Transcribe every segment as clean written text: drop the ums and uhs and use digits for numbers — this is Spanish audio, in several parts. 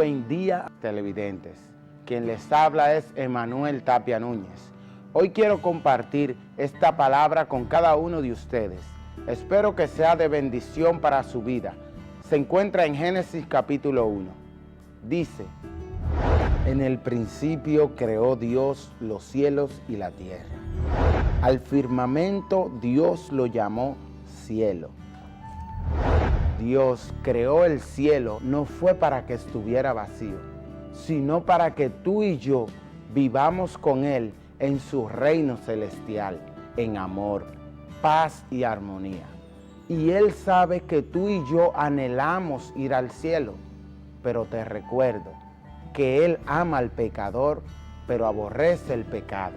Buen día, televidentes. Quien les habla es Emanuel Tapia Núñez. Hoy quiero compartir esta palabra con cada uno de ustedes. Espero que sea de bendición para su vida. Se encuentra en Génesis capítulo 1. Dice: en el principio creó Dios los cielos y la tierra. Al firmamento Dios lo llamó cielo. Dios creó el cielo no fue para que estuviera vacío, sino para que tú y yo vivamos con Él en su reino celestial, en amor, paz y armonía. Y Él sabe que tú y yo anhelamos ir al cielo, pero te recuerdo que Él ama al pecador, pero aborrece el pecado.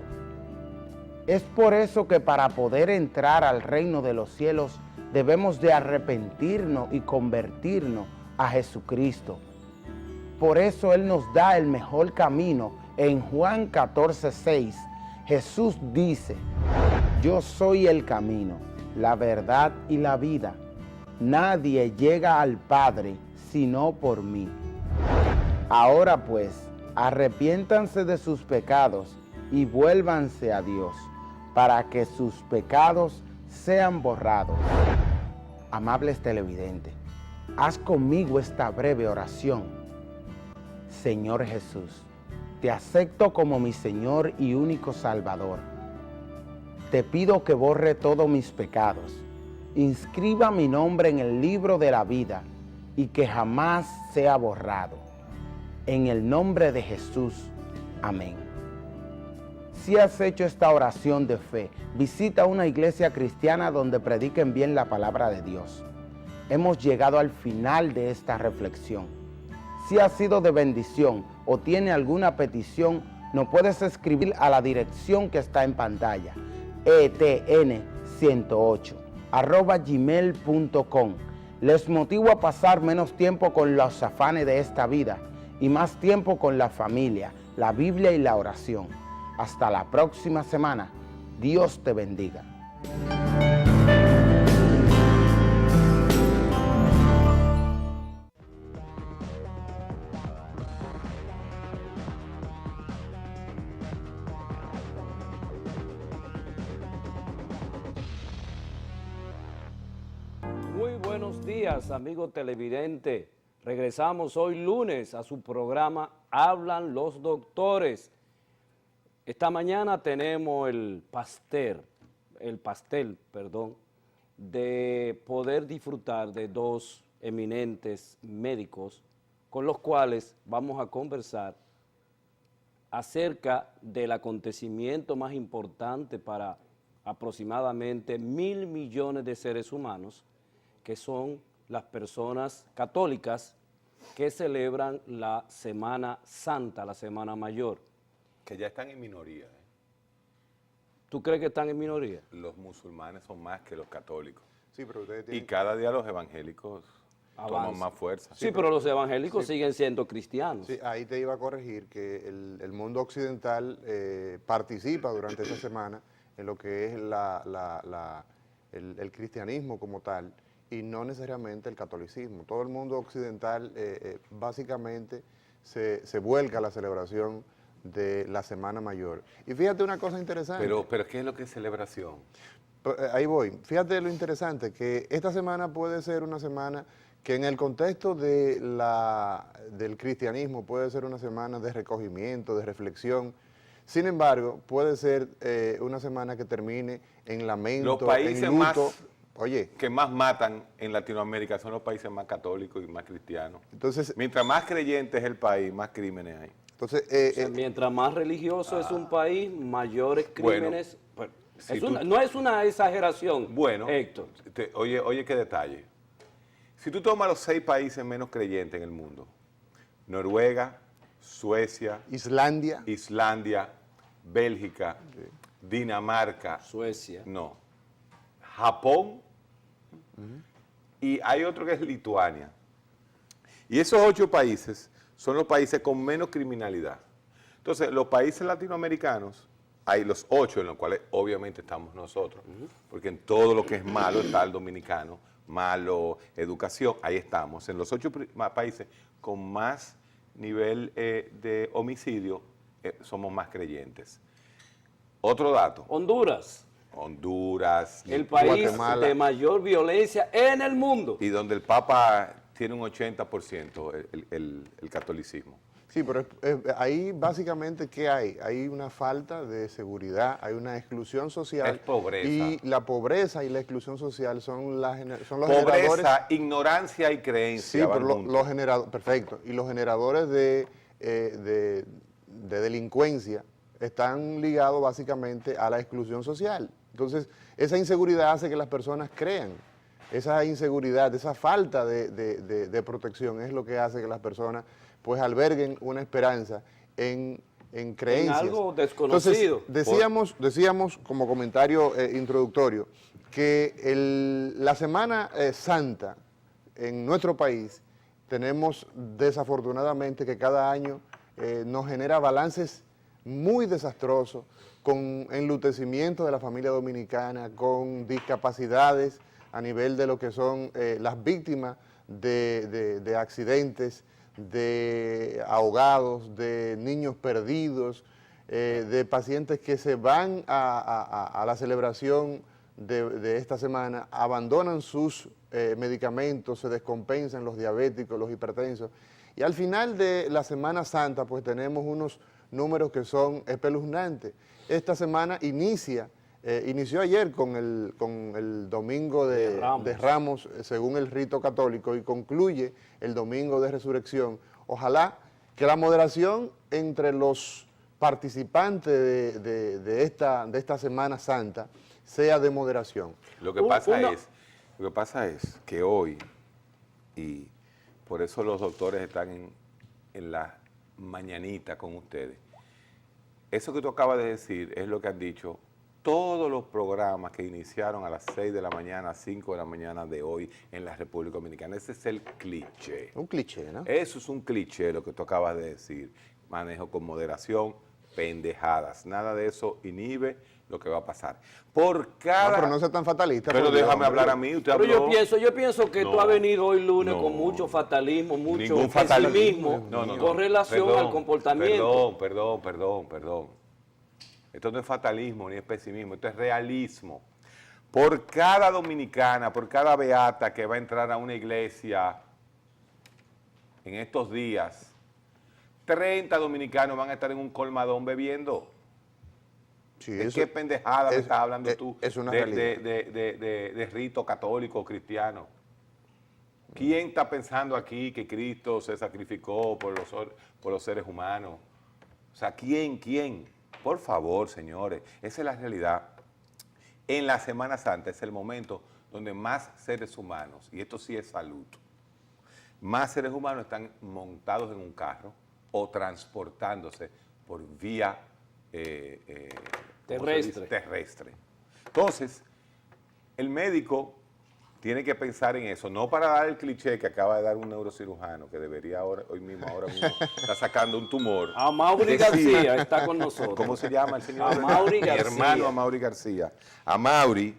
Es por eso que para poder entrar al reino de los cielos debemos de arrepentirnos y convertirnos a Jesucristo. Por eso Él nos da el mejor camino. En Juan 14:6, Jesús dice: yo soy el camino, la verdad y la vida. Nadie llega al Padre sino por mí. Ahora pues, arrepiéntanse de sus pecados y vuélvanse a Dios, para que sus pecados sean borrados. Amables televidentes, haz conmigo esta breve oración. Señor Jesús, te acepto como mi Señor y único Salvador. Te pido que borre todos mis pecados, inscriba mi nombre en el libro de la vida y que jamás sea borrado. En el nombre de Jesús, amén. Si has hecho esta oración de fe, visita una iglesia cristiana donde prediquen bien la palabra de Dios. Hemos llegado al final de esta reflexión. Si ha sido de bendición o tiene alguna petición, nos puedes escribir a la dirección que está en pantalla, etn108@gmail.com. Les motivo a pasar menos tiempo con los afanes de esta vida y más tiempo con la familia, la Biblia y la oración. Hasta la próxima semana. Dios te bendiga. Muy buenos días, amigo televidente. Regresamos hoy lunes a su programa Hablan los Doctores. Esta mañana tenemos el pastel, de poder disfrutar de dos eminentes médicos con los cuales vamos a conversar acerca del acontecimiento más importante para aproximadamente 1.000 millones de seres humanos, que son las personas católicas que celebran la Semana Santa, la Semana Mayor. Que ya están en minoría. ¿Tú crees que están en minoría? Los musulmanes son más que los católicos. Sí, pero ustedes Y tienen... cada día los evangélicos toman más fuerza. Sí, pero los evangélicos siguen siendo cristianos. Sí, ahí te iba a corregir que el mundo occidental participa durante esta semana en lo que es el cristianismo como tal y no necesariamente el catolicismo. Todo el mundo occidental básicamente se vuelca a la celebración de la Semana Mayor. Y fíjate una cosa interesante. Pero ¿qué es lo que es celebración? Ahí voy. Fíjate lo interesante, que esta semana puede ser una semana que en el contexto del cristianismo puede ser una semana de recogimiento, de reflexión. Sin embargo, puede ser una semana que termine en lamento, Los países en luto. que más matan en Latinoamérica son los países más católicos y más cristianos. Entonces, mientras más creyente es el país, más crímenes hay. Entonces, O sea, mientras más religioso es un país, mayores crímenes. No es una exageración, Bueno, Héctor. Oye qué detalle. Si tú tomas los 6 países menos creyentes en el mundo, Noruega, Suecia, Islandia, Bélgica, Dinamarca, Suecia. no, Japón, y hay otro que es Lituania. Y esos 8 países son los países con menos criminalidad. Entonces, los países latinoamericanos, hay los 8 en los cuales obviamente estamos nosotros, porque en todo lo que es malo está el dominicano, malo, educación, ahí estamos, en los 8 países con más nivel de homicidio, somos más creyentes. Otro dato. Honduras, Honduras, el país Guatemala. de mayor violencia en el mundo. y donde el Papa tiene un 80% el catolicismo. Sí, pero ahí básicamente, ¿qué hay? Hay una falta de seguridad, hay una exclusión social. Es pobreza. Y la pobreza y la exclusión social son los generadores. Pobreza, ignorancia y creencia. Sí, va pero al punto. los generadores, perfecto. Y los generadores de delincuencia están ligados básicamente a la exclusión social. Entonces, esa inseguridad hace que las personas crean. Esa inseguridad, esa falta de protección es lo que hace que las personas pues alberguen una esperanza en creencias. En algo desconocido. Entonces, decíamos como comentario introductorio que la Semana Santa en nuestro país tenemos desafortunadamente que cada año nos genera balances muy desastrosos, con enlutecimiento de la familia dominicana, con discapacidades a nivel de lo que son las víctimas de accidentes, de ahogados, de niños perdidos, de pacientes que se van a la celebración de esta semana, abandonan sus medicamentos, se descompensan los diabéticos, los hipertensos, y al final de la Semana Santa pues tenemos unos números que son espeluznantes. Esta semana inició ayer con el domingo de Ramos, según el rito católico, y concluye el domingo de Resurrección. Ojalá que la moderación entre los participantes de esta Semana Santa sea de moderación. Lo que pasa es que hoy, y por eso los doctores están en la mañanita con ustedes, eso que tú acabas de decir es lo que han dicho todos los programas que iniciaron a las 6 de la mañana, 5 de la mañana de hoy en la República Dominicana. Ese es el cliché. Un cliché, ¿no? Eso es un cliché lo que tú acabas de decir. Manejo con moderación, pendejadas. Nada de eso inhibe lo que va a pasar. Por cada... No, pero no sea tan fatalista. Pero por Dios, déjame hombre. hablar a mí. Usted Pero habló. yo pienso que tú No, has venido hoy lunes no, con mucho fatalismo, mucho ningún fatalismo. pesimismo No. con relación al comportamiento. Perdón. Esto no es fatalismo ni es pesimismo, esto es realismo. Por cada dominicana, por cada beata que va a entrar a una iglesia en estos días, 30 dominicanos van a estar en un colmadón bebiendo. Sí, ¿De eso- qué pendejada me es- estás hablando tú es una de, realidad. de rito católico o cristiano? ¿Quién está pensando aquí que Cristo se sacrificó por los seres humanos? O sea, ¿quién? Por favor, señores, esa es la realidad. En la Semana Santa es el momento donde más seres humanos, y esto sí es salud, más seres humanos están montados en un carro o transportándose por vía ¿cómo se dice? Terrestre. Entonces, el médico tiene que pensar en eso, no para dar el cliché que acaba de dar un neurocirujano, que debería ahora mismo está sacando un tumor. Amaury García está con nosotros. ¿Cómo se llama el señor? Amaury Mi García. hermano Amaury García. Amaury,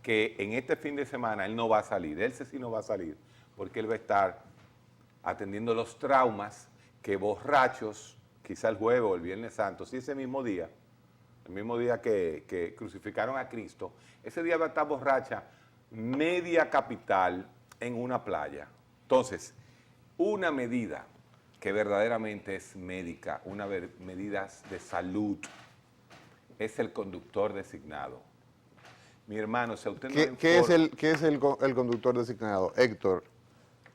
que en este fin de semana él no va a salir, él sí no va a salir, porque él va a estar atendiendo los traumas que borrachos, quizá el jueves o el Viernes Santo, sí ese mismo día, el mismo día que crucificaron a Cristo, ese día va a estar borracha media capital en una playa. Entonces, una medida que verdaderamente es médica, una medida de salud, es el conductor designado. Mi hermano, si a usted no le ¿Qué es informa- el conductor designado? Héctor.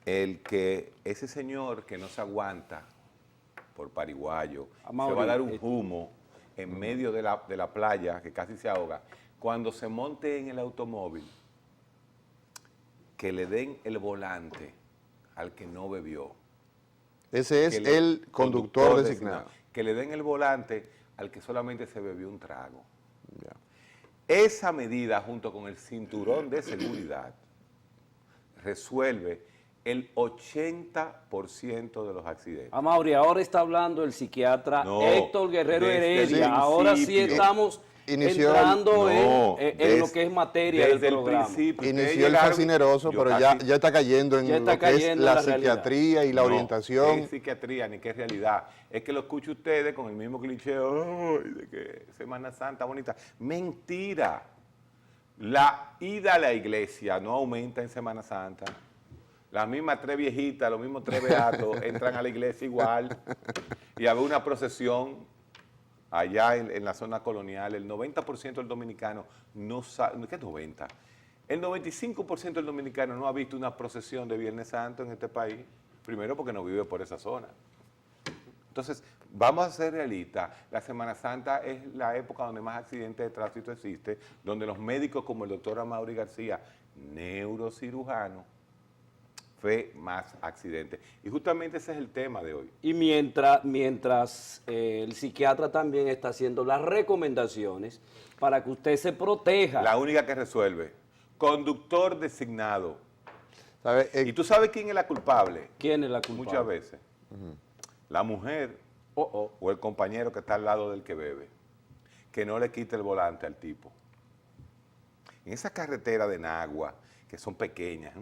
Ese señor que no se aguanta por pariguayo, Amaury, se va a dar un humo en medio de la playa, que casi se ahoga, cuando se monte en el automóvil, que le den el volante al que no bebió. Ese es Que el conductor designado. Que le den el volante al que solamente se bebió un trago. Ya. Esa medida, junto con el cinturón de seguridad, resuelve el 80% de los accidentes. Amaury, ahora está hablando el psiquiatra No, Héctor Guerrero desde el Heredia. Ahora sí principio. estamos entrando No, en lo que es materia del desde el programa. principio. Inició Ustedes el llegaron- fascineroso, yo pero casi- ya está cayendo en Ya está lo que es cayendo en la la realidad. psiquiatría y la No, orientación. es psiquiatría, ni que es realidad. Es que lo escucho ustedes con el mismo cliché, "Ay, de que Semana Santa bonita". Mentira. La ida a la iglesia no aumenta en Semana Santa. Las mismas 3 viejitas, los mismos 3 beatos entran a la iglesia igual. Y había una procesión allá en la zona colonial. El 90% del dominicano no sabe, ¿qué 90? El 95% del dominicano no ha visto una procesión de Viernes Santo en este país. Primero porque no vive por esa zona. Entonces, vamos a ser realistas. La Semana Santa es la época donde más accidentes de tránsito existe, donde los médicos como el doctor Amaury García, neurocirujano, ve más accidentes. Y justamente ese es el tema de hoy. Y mientras el psiquiatra también está haciendo las recomendaciones para que usted se proteja. La única que resuelve, conductor designado. ¿Sabe? ¿Y tú sabes quién es la culpable? ¿Quién es la culpable? Muchas veces. La mujer o el compañero que está al lado del que bebe, que no le quite el volante al tipo. En esa carretera de Nagua, que son pequeñas,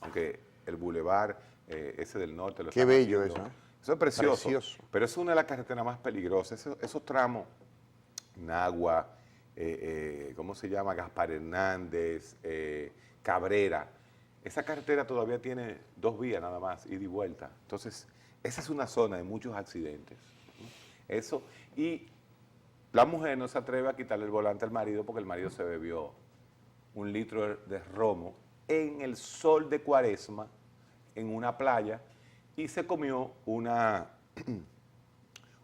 aunque el bulevar ese del norte lo Qué están bello haciendo. eso, ¿eh? Eso es precioso, Precioso. pero es una de las carreteras más peligrosas. Esos tramos, Nagua, ¿cómo se llama? Gaspar Hernández, Cabrera. Esa carretera todavía tiene 2 vías nada más, ida y vuelta. Entonces, esa es una zona de muchos accidentes. Eso, y la mujer no se atreve a quitarle el volante al marido porque el marido se bebió 1 litro de romo en el sol de Cuaresma, en una playa, y se comió una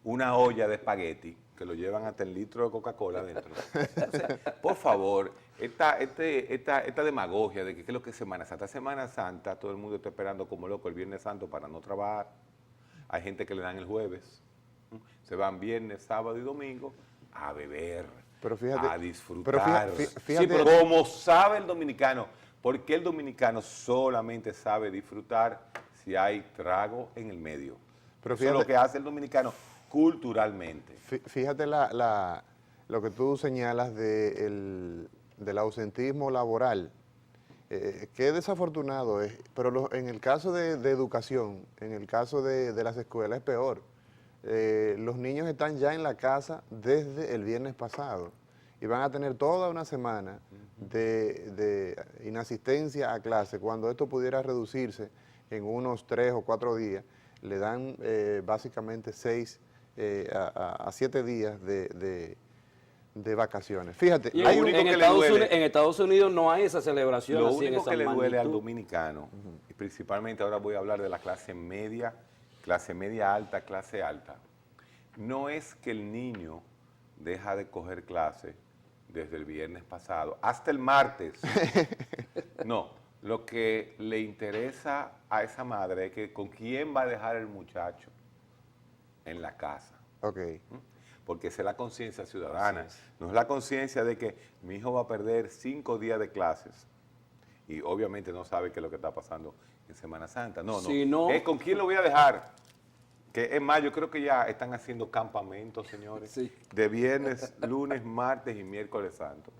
olla de espagueti, que lo llevan hasta el litro de Coca-Cola dentro. Entonces, por favor, esta demagogia de que es lo que es Semana Santa. Semana Santa, todo el mundo está esperando como loco el Viernes Santo para no trabajar. Hay gente que le dan el jueves. Se van viernes, sábado y domingo a beber, Pero fíjate, a disfrutar. pero fíjate- Sí, pero como sabe el dominicano, porque el dominicano solamente sabe disfrutar si hay trago en el medio. Pero Eso es lo fíjate- que hace el dominicano culturalmente. Fíjate lo que tú señalas del ausentismo laboral. Qué desafortunado es, pero en el caso de educación, en el caso de las escuelas es peor. Los niños están ya en la casa desde el viernes pasado y van a tener toda una semana de inasistencia a clase. Cuando esto pudiera reducirse en unos 3 o 4 días, le dan básicamente 6 a 7 días de vacaciones. Fíjate, Y Lo único que le duele- en Estados Unidos no hay esa celebración Lo así en único esa que le duele al magnitud. dominicano, y principalmente ahora voy a hablar de la clase media alta, clase alta, no es que el niño deja de coger clase desde el viernes pasado hasta el martes. No, lo que le interesa a esa madre es que con quién va a dejar el muchacho en la casa. ok. Porque esa es la conciencia ciudadana. No es la conciencia de que mi hijo va a perder 5 días de clases y obviamente no sabe qué es lo que está pasando en Semana Santa. No, Si no- es con quién lo voy a dejar. Que es más, yo creo que ya están haciendo campamentos, señores, Sí. de viernes, lunes, martes y miércoles santo.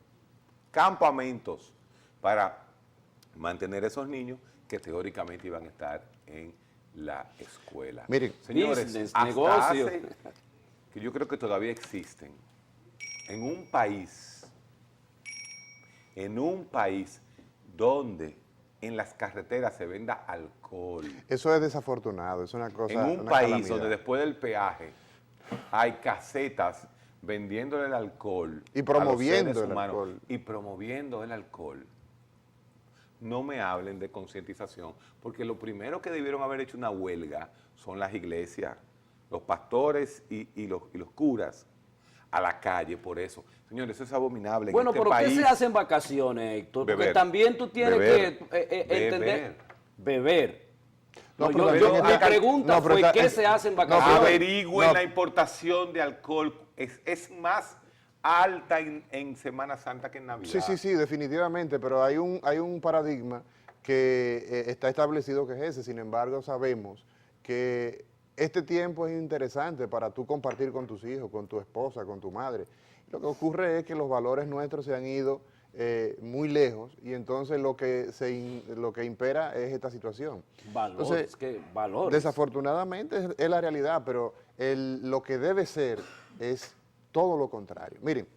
Campamentos para mantener esos niños que teóricamente iban a estar en la escuela. Miren, señores, business, hasta negocio. que yo creo que todavía existen en un país donde en las carreteras se venda alcohol, Eso es desafortunado, es una cosa. en un una país calamidad. donde después del peaje hay casetas vendiéndole el alcohol Y a los promoviendo seres el humanos alcohol. y promoviendo el alcohol. No me hablen de concientización, porque lo primero que debieron haber hecho una huelga son las iglesias, los pastores y los curas a la calle por eso. Señores, eso es abominable. Bueno, en este pero país. ¿qué se hace en vacaciones, Héctor? Porque Beber. también tú tienes Beber. que entender. Beber. Beber. No, No, pero yo- también mi está- pregunta no, pero fue, está- ¿qué se hace en no, pero- vacaciones? Averigüen No. la importación de alcohol. Es más alta en Semana Santa que en Navidad. Sí, definitivamente, pero hay un paradigma que está establecido que es ese. Sin embargo, sabemos que este tiempo es interesante para tú compartir con tus hijos, con tu esposa, con tu madre. Lo que ocurre es que los valores nuestros se han ido muy lejos y entonces lo que impera es esta situación. Valores, Entonces, ¿qué valores? desafortunadamente es la realidad, pero lo que debe ser es todo lo contrario. Miren,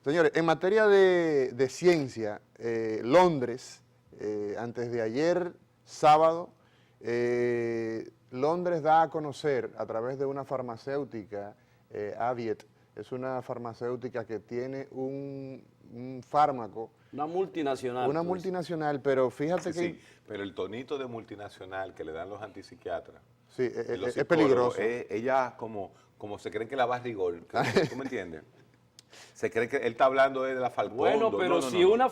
señores, en materia de ciencia, Londres, antes de ayer, sábado, Londres da a conocer a través de una farmacéutica, Aviet, es una farmacéutica que tiene un fármaco. Una multinacional. Una multinacional, pero fíjate Sí, que... sí, pero el tonito de multinacional que le dan los antipsiquiatras, Sí, los es psicólogos, peligroso. Ella como se creen que la va a rigor, ¿tú me entiendes? Se cree que él está hablando de la Falcón. Bueno, pero si una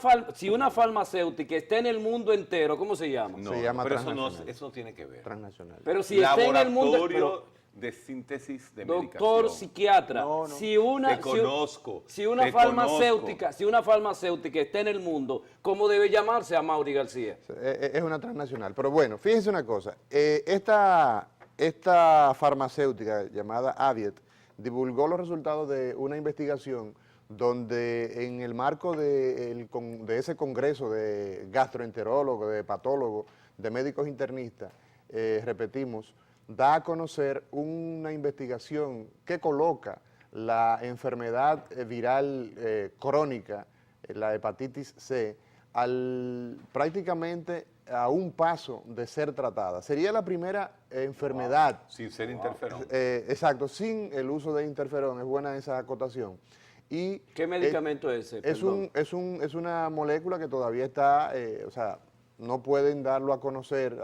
farmacéutica está en el mundo entero, ¿cómo se llama? No, Se llama pero transnacional. eso no tiene que ver. Transnacional. Pero si está en el mundo... Laboratorio de síntesis de Doctor medicación. psiquiatra, No, no. si una Te conozco. si una te farmacéutica, conozco. si una farmacéutica está en el mundo, ¿cómo debe llamarse a Mauri García? Es una transnacional. Pero bueno, fíjense una cosa. Esta farmacéutica llamada Aviet divulgó los resultados de una investigación donde en el marco de ese congreso de gastroenterólogos, de patólogos, de médicos internistas, repetimos, da a conocer una investigación que coloca la enfermedad viral crónica, la hepatitis C, prácticamente a un paso de ser tratada. Sería la primera enfermedad. Sin ser interferón. Exacto, sin el uso de interferón, es buena esa acotación. Y, ¿Qué medicamento es ese? es una molécula que todavía está, o sea, no pueden darlo a conocer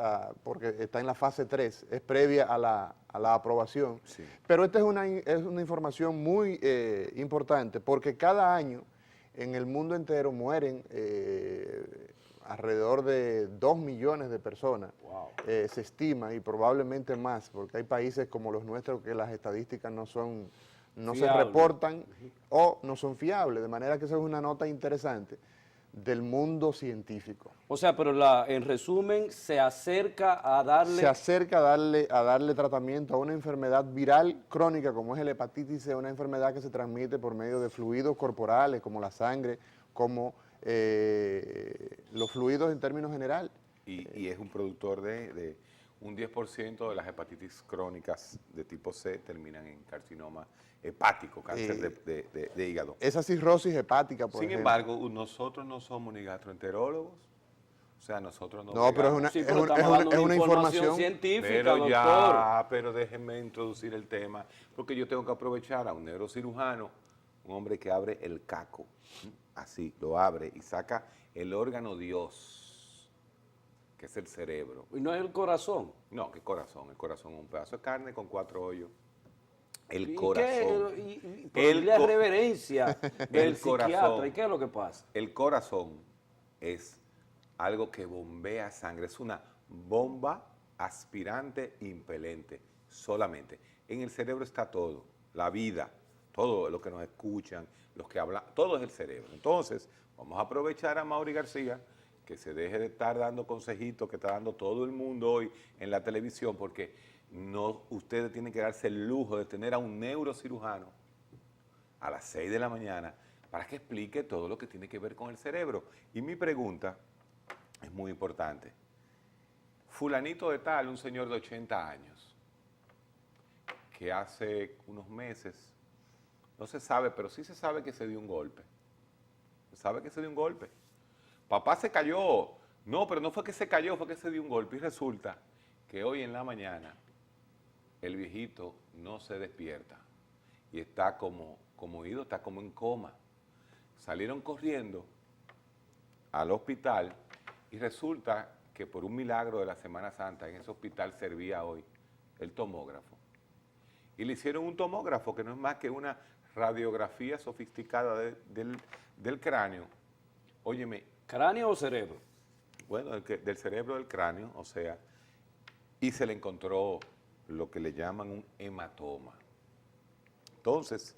porque está en la fase 3, es previa a la aprobación. Sí. Pero esta es una información muy importante porque cada año en el mundo entero mueren alrededor de 2 millones de personas, Wow. se estima, y probablemente más, porque hay países como los nuestros que las estadísticas no se Fiable. reportan o no son fiables, de manera que esa es una nota interesante del mundo científico. O sea, pero en resumen, se acerca a darle... Se acerca a darle tratamiento a una enfermedad viral crónica como es el hepatitis C, una enfermedad que se transmite por medio de fluidos corporales como la sangre, como los fluidos en términos general. Y es un productor de un 10% de las hepatitis crónicas de tipo C terminan en carcinoma hepático, cáncer de hígado. Esa cirrosis hepática, por Sin ejemplo. embargo, nosotros no somos ni gastroenterólogos, o sea, nosotros no... No, pero es pegamos. una, Sí, es pero una- estamos es una- dando es una información. científica, Pero doctor. ya, pero déjenme introducir el tema, porque yo tengo que aprovechar a un neurocirujano, un hombre que abre el caco, así, lo abre y saca el órgano Dios, que es el cerebro. Y no es el corazón. No, ¿qué corazón? El corazón es un pedazo de carne con 4 hoyos. El ¿Y corazón. y la reverencia del el psiquiatra? corazón. ¿Y qué es lo que pasa? El corazón es algo que bombea sangre, es una bomba aspirante impelente, solamente. En el cerebro está todo, la vida, todo lo que nos escuchan, los que hablan, todo es el cerebro. Entonces, vamos a aprovechar a Mauri García, que se deje de estar dando consejitos que está dando todo el mundo hoy en la televisión, porque no, ustedes tienen que darse el lujo de tener a un neurocirujano a las 6 de la mañana para que explique todo lo que tiene que ver con el cerebro. Y mi pregunta es muy importante. Fulanito de tal, un señor de 80 años, que hace unos meses, no se sabe, pero sí se sabe que se dio un golpe. Se sabe que se dio un golpe. Papá se cayó. No, pero no fue que se cayó, fue que se dio un golpe. Y resulta que hoy en la mañana el viejito no se despierta y está como ido, está como en coma. Salieron corriendo al hospital y resulta que por un milagro de la Semana Santa en ese hospital servía hoy el tomógrafo. Y le hicieron un tomógrafo que no es más que una radiografía sofisticada del cráneo. Óyeme, ¿Cráneo o cerebro? bueno, del cerebro del cráneo, o sea, y se le encontró lo que le llaman un hematoma. Entonces,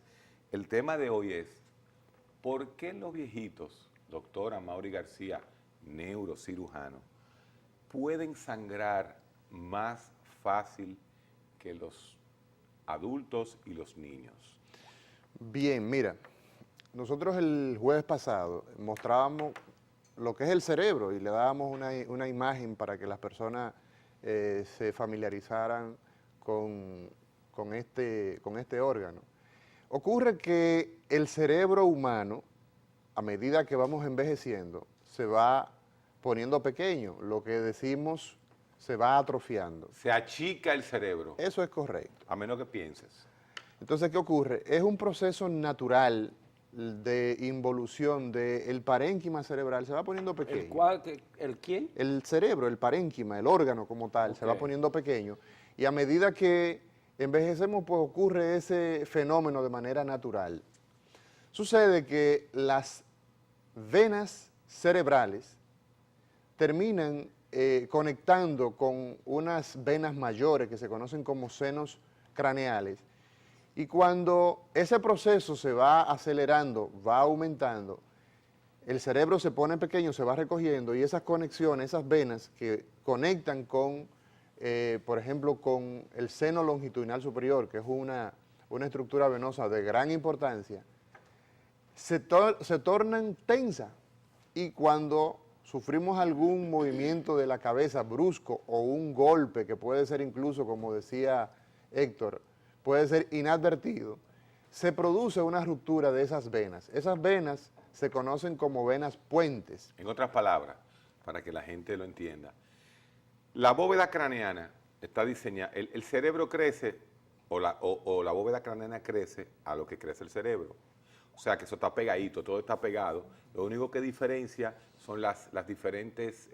el tema de hoy es, ¿por qué los viejitos, doctora Mauri García, neurocirujano, pueden sangrar más fácil que los adultos y los niños? Bien, mira, nosotros el jueves pasado mostrábamos lo que es el cerebro y le dábamos una imagen para que las personas se familiarizaran con este órgano. Ocurre que el cerebro humano, a medida que vamos envejeciendo, se va poniendo pequeño, lo que decimos se va atrofiando. Se achica el cerebro, Eso es correcto. a menos que pienses. Entonces, ¿qué ocurre? Es un proceso natural de involución del parénquima cerebral, se va poniendo pequeño. ¿El quién? El cerebro, el parénquima, el órgano como tal, se va Ok. poniendo pequeño y a medida que envejecemos, pues ocurre ese fenómeno de manera natural. Sucede que las venas cerebrales terminan conectando con unas venas mayores que se conocen como senos craneales, y cuando ese proceso se va acelerando, va aumentando, el cerebro se pone pequeño, se va recogiendo, y esas conexiones, esas venas que conectan con, por ejemplo, con el seno longitudinal superior, que es una estructura venosa de gran importancia, se tornan tensas, y cuando sufrimos algún movimiento de la cabeza brusco o un golpe, que puede ser incluso, como decía Héctor, puede ser inadvertido, se produce una ruptura de esas venas. Esas venas se conocen como venas puentes. En otras palabras, para que la gente lo entienda, la bóveda craneana está diseñada, el cerebro crece, o la bóveda craneana crece a lo que crece el cerebro. O sea que eso está pegadito, todo está pegado. Lo único que diferencia son las diferentes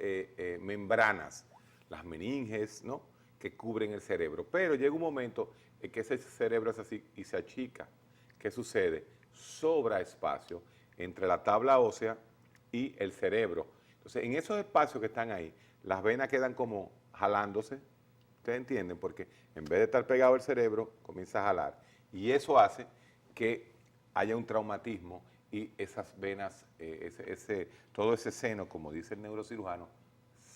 membranas, las meninges, ¿no?, que cubren el cerebro. Pero llega un momento en que ese cerebro es así y se achica. ¿Qué sucede? Sobra espacio entre la tabla ósea y el cerebro. Entonces, en esos espacios que están ahí, las venas quedan como jalándose. ¿Ustedes entienden? Porque en vez de estar pegado el cerebro, comienza a jalar. Y eso hace que haya un traumatismo y esas venas, todo ese seno, como dice el neurocirujano,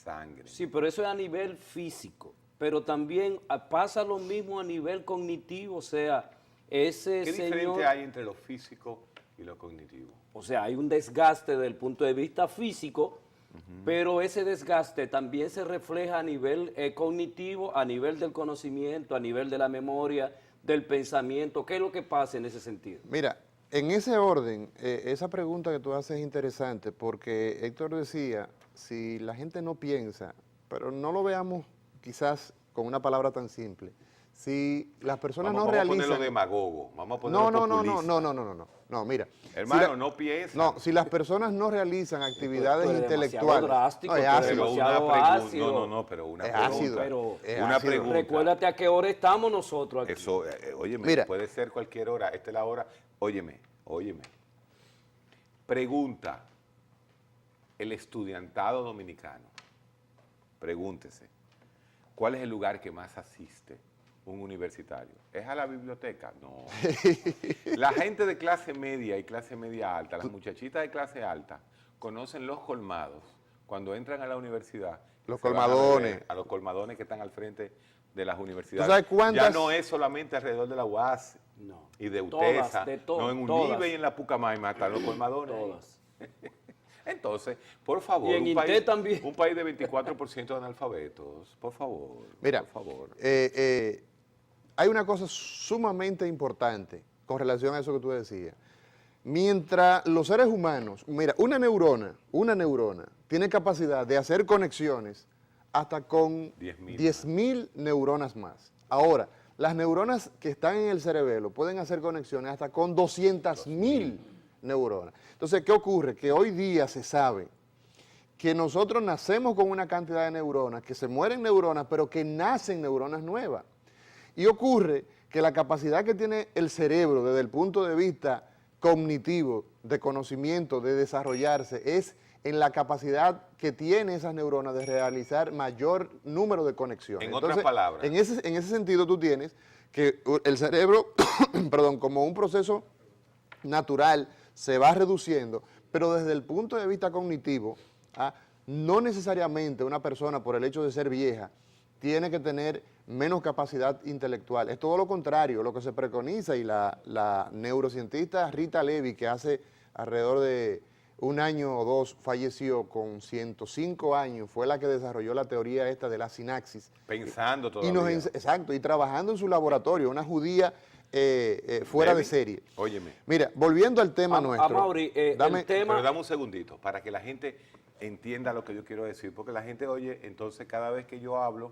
sangre. Sí, pero eso es a nivel físico, pero también pasa lo mismo a nivel cognitivo, o sea, ese ¿Qué señor... diferencia hay entre lo físico y lo cognitivo? O sea, hay un desgaste desde el punto de vista físico, pero ese desgaste también se refleja a nivel cognitivo, a nivel del conocimiento, a nivel de la memoria, del pensamiento. ¿Qué es lo que pasa en ese sentido? Mira, en ese orden, esa pregunta que tú haces es interesante porque Héctor decía, si la gente no piensa, pero no lo veamos quizás con una palabra tan simple, si las personas no realizan... Vamos a ponerlo demagogo, vamos a ponerlo populista. No, mira. Hermano, no piensa. No, si las personas no realizan actividades Tú eres intelectuales... drástico, no, es tú eres ácido. demasiado Pero ácido. pero una Es pregunta. ácido. Pero Es una ácido. pregunta. Recuérdate a qué hora estamos nosotros aquí. Eso, óyeme, Mira. puede ser cualquier hora. Esta es la hora. Óyeme. Pregunta. El estudiantado dominicano. Pregúntese. ¿Cuál es el lugar que más asiste un universitario? ¿Es a la biblioteca? No. La gente de clase media y clase media alta, las muchachitas de clase alta, conocen los colmados cuando entran a la universidad. Los Se van a colmadones. beber a los colmadones que están al frente de las universidades. sabes cuántas- Ya no es solamente alrededor de la UAS No. y de Todas, UTESA, de todas, no, en todas. Unive y en la Pucamaima están los colmadones. Todas. Entonces, por favor, Y en Intel también. un país de 24% de analfabetos, por favor, Mira, por favor. hay una cosa sumamente importante con relación a eso que tú decías. Mientras los seres humanos, mira, una neurona tiene capacidad de hacer conexiones hasta con 10.000 10.000 neuronas más. Ahora, las neuronas que están en el cerebelo pueden hacer conexiones hasta con 200.000 neuronas. Entonces, ¿qué ocurre? Que hoy día se sabe que nosotros nacemos con una cantidad de neuronas, que se mueren neuronas, pero que nacen neuronas nuevas. Y ocurre que la capacidad que tiene el cerebro desde el punto de vista cognitivo, de conocimiento, de desarrollarse, es en la capacidad que tiene esas neuronas de realizar mayor número de conexiones. En otras palabras. En ese sentido tú tienes que el cerebro, perdón, como un proceso natural se va reduciendo, pero desde el punto de vista cognitivo, no necesariamente una persona por el hecho de ser vieja tiene que tener menos capacidad intelectual. Es todo lo contrario, lo que se preconiza, y la neurocientista Rita Levy, que hace alrededor de un año o dos falleció con 105 años, fue la que desarrolló la teoría esta de la sinapsis. Pensando todavía. Exacto, y trabajando en su laboratorio, una judía fuera de serie. Óyeme. Mira, volviendo al tema nuestro. Amaury, el tema... Pero dame un segundito, para que la gente entienda lo que yo quiero decir, porque la gente oye, entonces cada vez que yo hablo,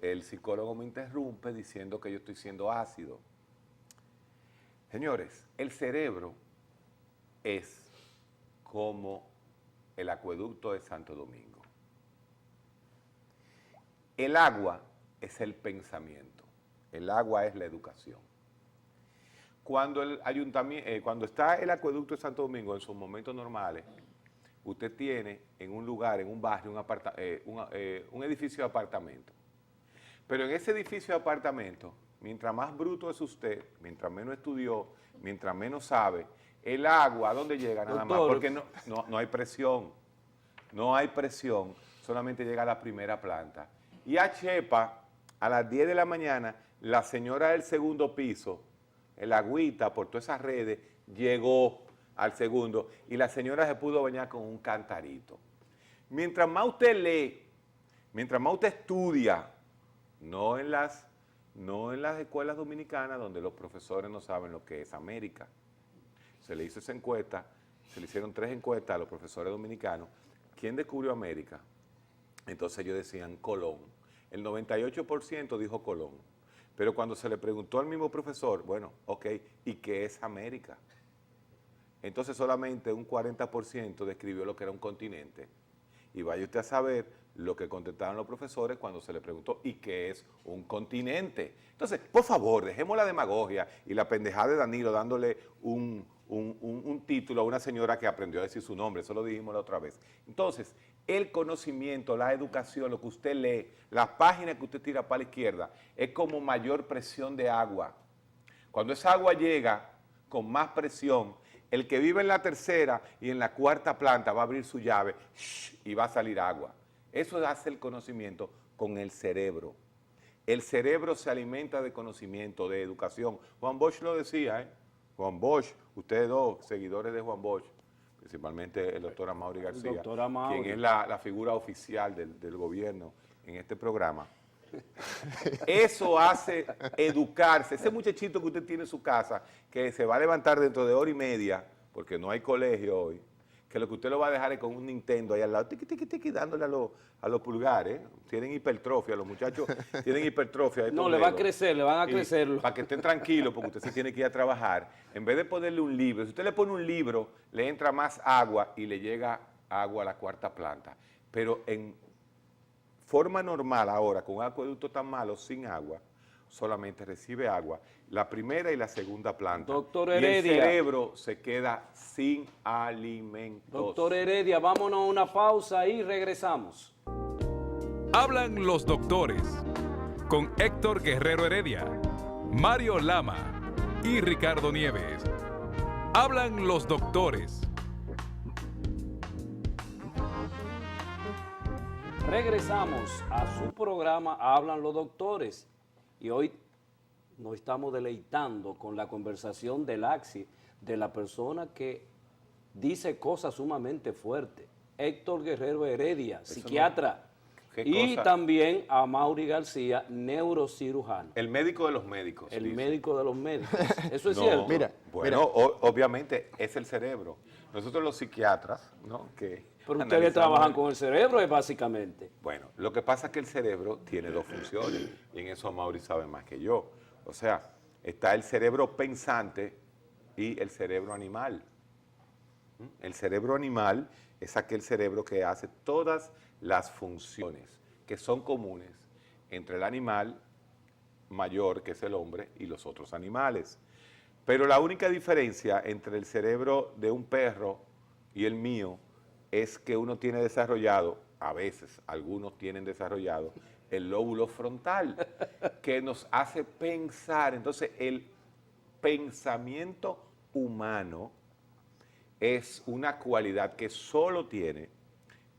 el psicólogo me interrumpe diciendo que yo estoy siendo ácido. Señores, el cerebro es como el acueducto de Santo Domingo. El agua es el pensamiento, el agua es la educación. Cuando cuando está el acueducto de Santo Domingo en sus momentos normales, usted tiene en un lugar, en un barrio, un edificio de apartamentos. Pero en ese edificio de apartamentos, mientras más bruto es usted, mientras menos estudió, mientras menos sabe, el agua, ¿a dónde llega? Nada más, porque no hay presión. No hay presión, solamente llega a la primera planta. Y a Chepa, a las 10 de la mañana, la señora del segundo piso, el agüita por todas esas redes, llegó al segundo y la señora se pudo bañar con un cantarito. Mientras más usted lee, mientras más usted estudia, no en las escuelas dominicanas donde los profesores no saben lo que es América. Se le hizo esa encuesta, se le hicieron 3 encuestas a los profesores dominicanos. ¿Quién descubrió América? Entonces ellos decían Colón. El 98% dijo Colón. Pero cuando se le preguntó al mismo profesor, bueno, ok, ¿y qué es América? Entonces solamente un 40% describió lo que era un continente. Y vaya usted a saber lo que contestaron los profesores cuando se le preguntó, ¿y qué es un continente? Entonces, por favor, dejemos la demagogia y la pendejada de Danilo dándole un título a una señora que aprendió a decir su nombre, eso lo dijimos la otra vez. Entonces, el conocimiento, la educación, lo que usted lee, las páginas que usted tira para la izquierda, es como mayor presión de agua. Cuando esa agua llega con más presión, el que vive en la tercera y en la cuarta planta va a abrir su llave y va a salir agua. Eso hace el conocimiento con el cerebro. El cerebro se alimenta de conocimiento, de educación. Juan Bosch lo decía, ¿eh? Juan Bosch, ustedes dos seguidores de Juan Bosch, principalmente el doctor Amaury García, quien es la figura oficial del gobierno en este programa. Eso hace educarse. Ese muchachito que usted tiene en su casa, que se va a levantar dentro de hora y media, porque no hay colegio hoy, que lo que usted lo va a dejar es con un Nintendo ahí al lado, tiqui, tiqui, tiqui, dándole a los pulgares. Tienen hipertrofia, los muchachos tienen hipertrofia. No, le va a crecer, le van a crecer. Para que estén tranquilos, porque usted se tiene que ir a trabajar. En vez de ponerle un libro, si usted le pone un libro, le entra más agua y le llega agua a la cuarta planta. Pero en forma normal ahora, con un acueducto tan malo, sin agua, solamente recibe agua la primera y la segunda planta. Doctor Heredia. Y el cerebro se queda sin alimentos. Doctor Heredia, vámonos a una pausa y regresamos. Hablan los doctores con Héctor Guerrero Heredia, Mario Lama y Ricardo Nieves. Hablan los doctores. Regresamos a su programa Hablan los doctores y hoy nos estamos deleitando con la conversación del AXI, de la persona que dice cosas sumamente fuertes. Héctor Guerrero Heredia, psiquiatra, y también a Amaury García, neurocirujano. El médico de los médicos. El dice. Médico de los médicos. Eso es cierto. Bueno, obviamente es el cerebro. Nosotros los psiquiatras, ¿no? Pero ustedes trabajan con el cerebro, básicamente. Bueno, lo que pasa es que el cerebro tiene 2 funciones, y en eso Amaury sabe más que yo. O sea, está el cerebro pensante y el cerebro animal. El cerebro animal es aquel cerebro que hace todas las funciones que son comunes entre el animal mayor, que es el hombre, y los otros animales. Pero la única diferencia entre el cerebro de un perro y el mío es que uno tiene desarrollado, a veces algunos tienen desarrollado, el lóbulo frontal, que nos hace pensar. Entonces, el pensamiento humano es una cualidad que solo tiene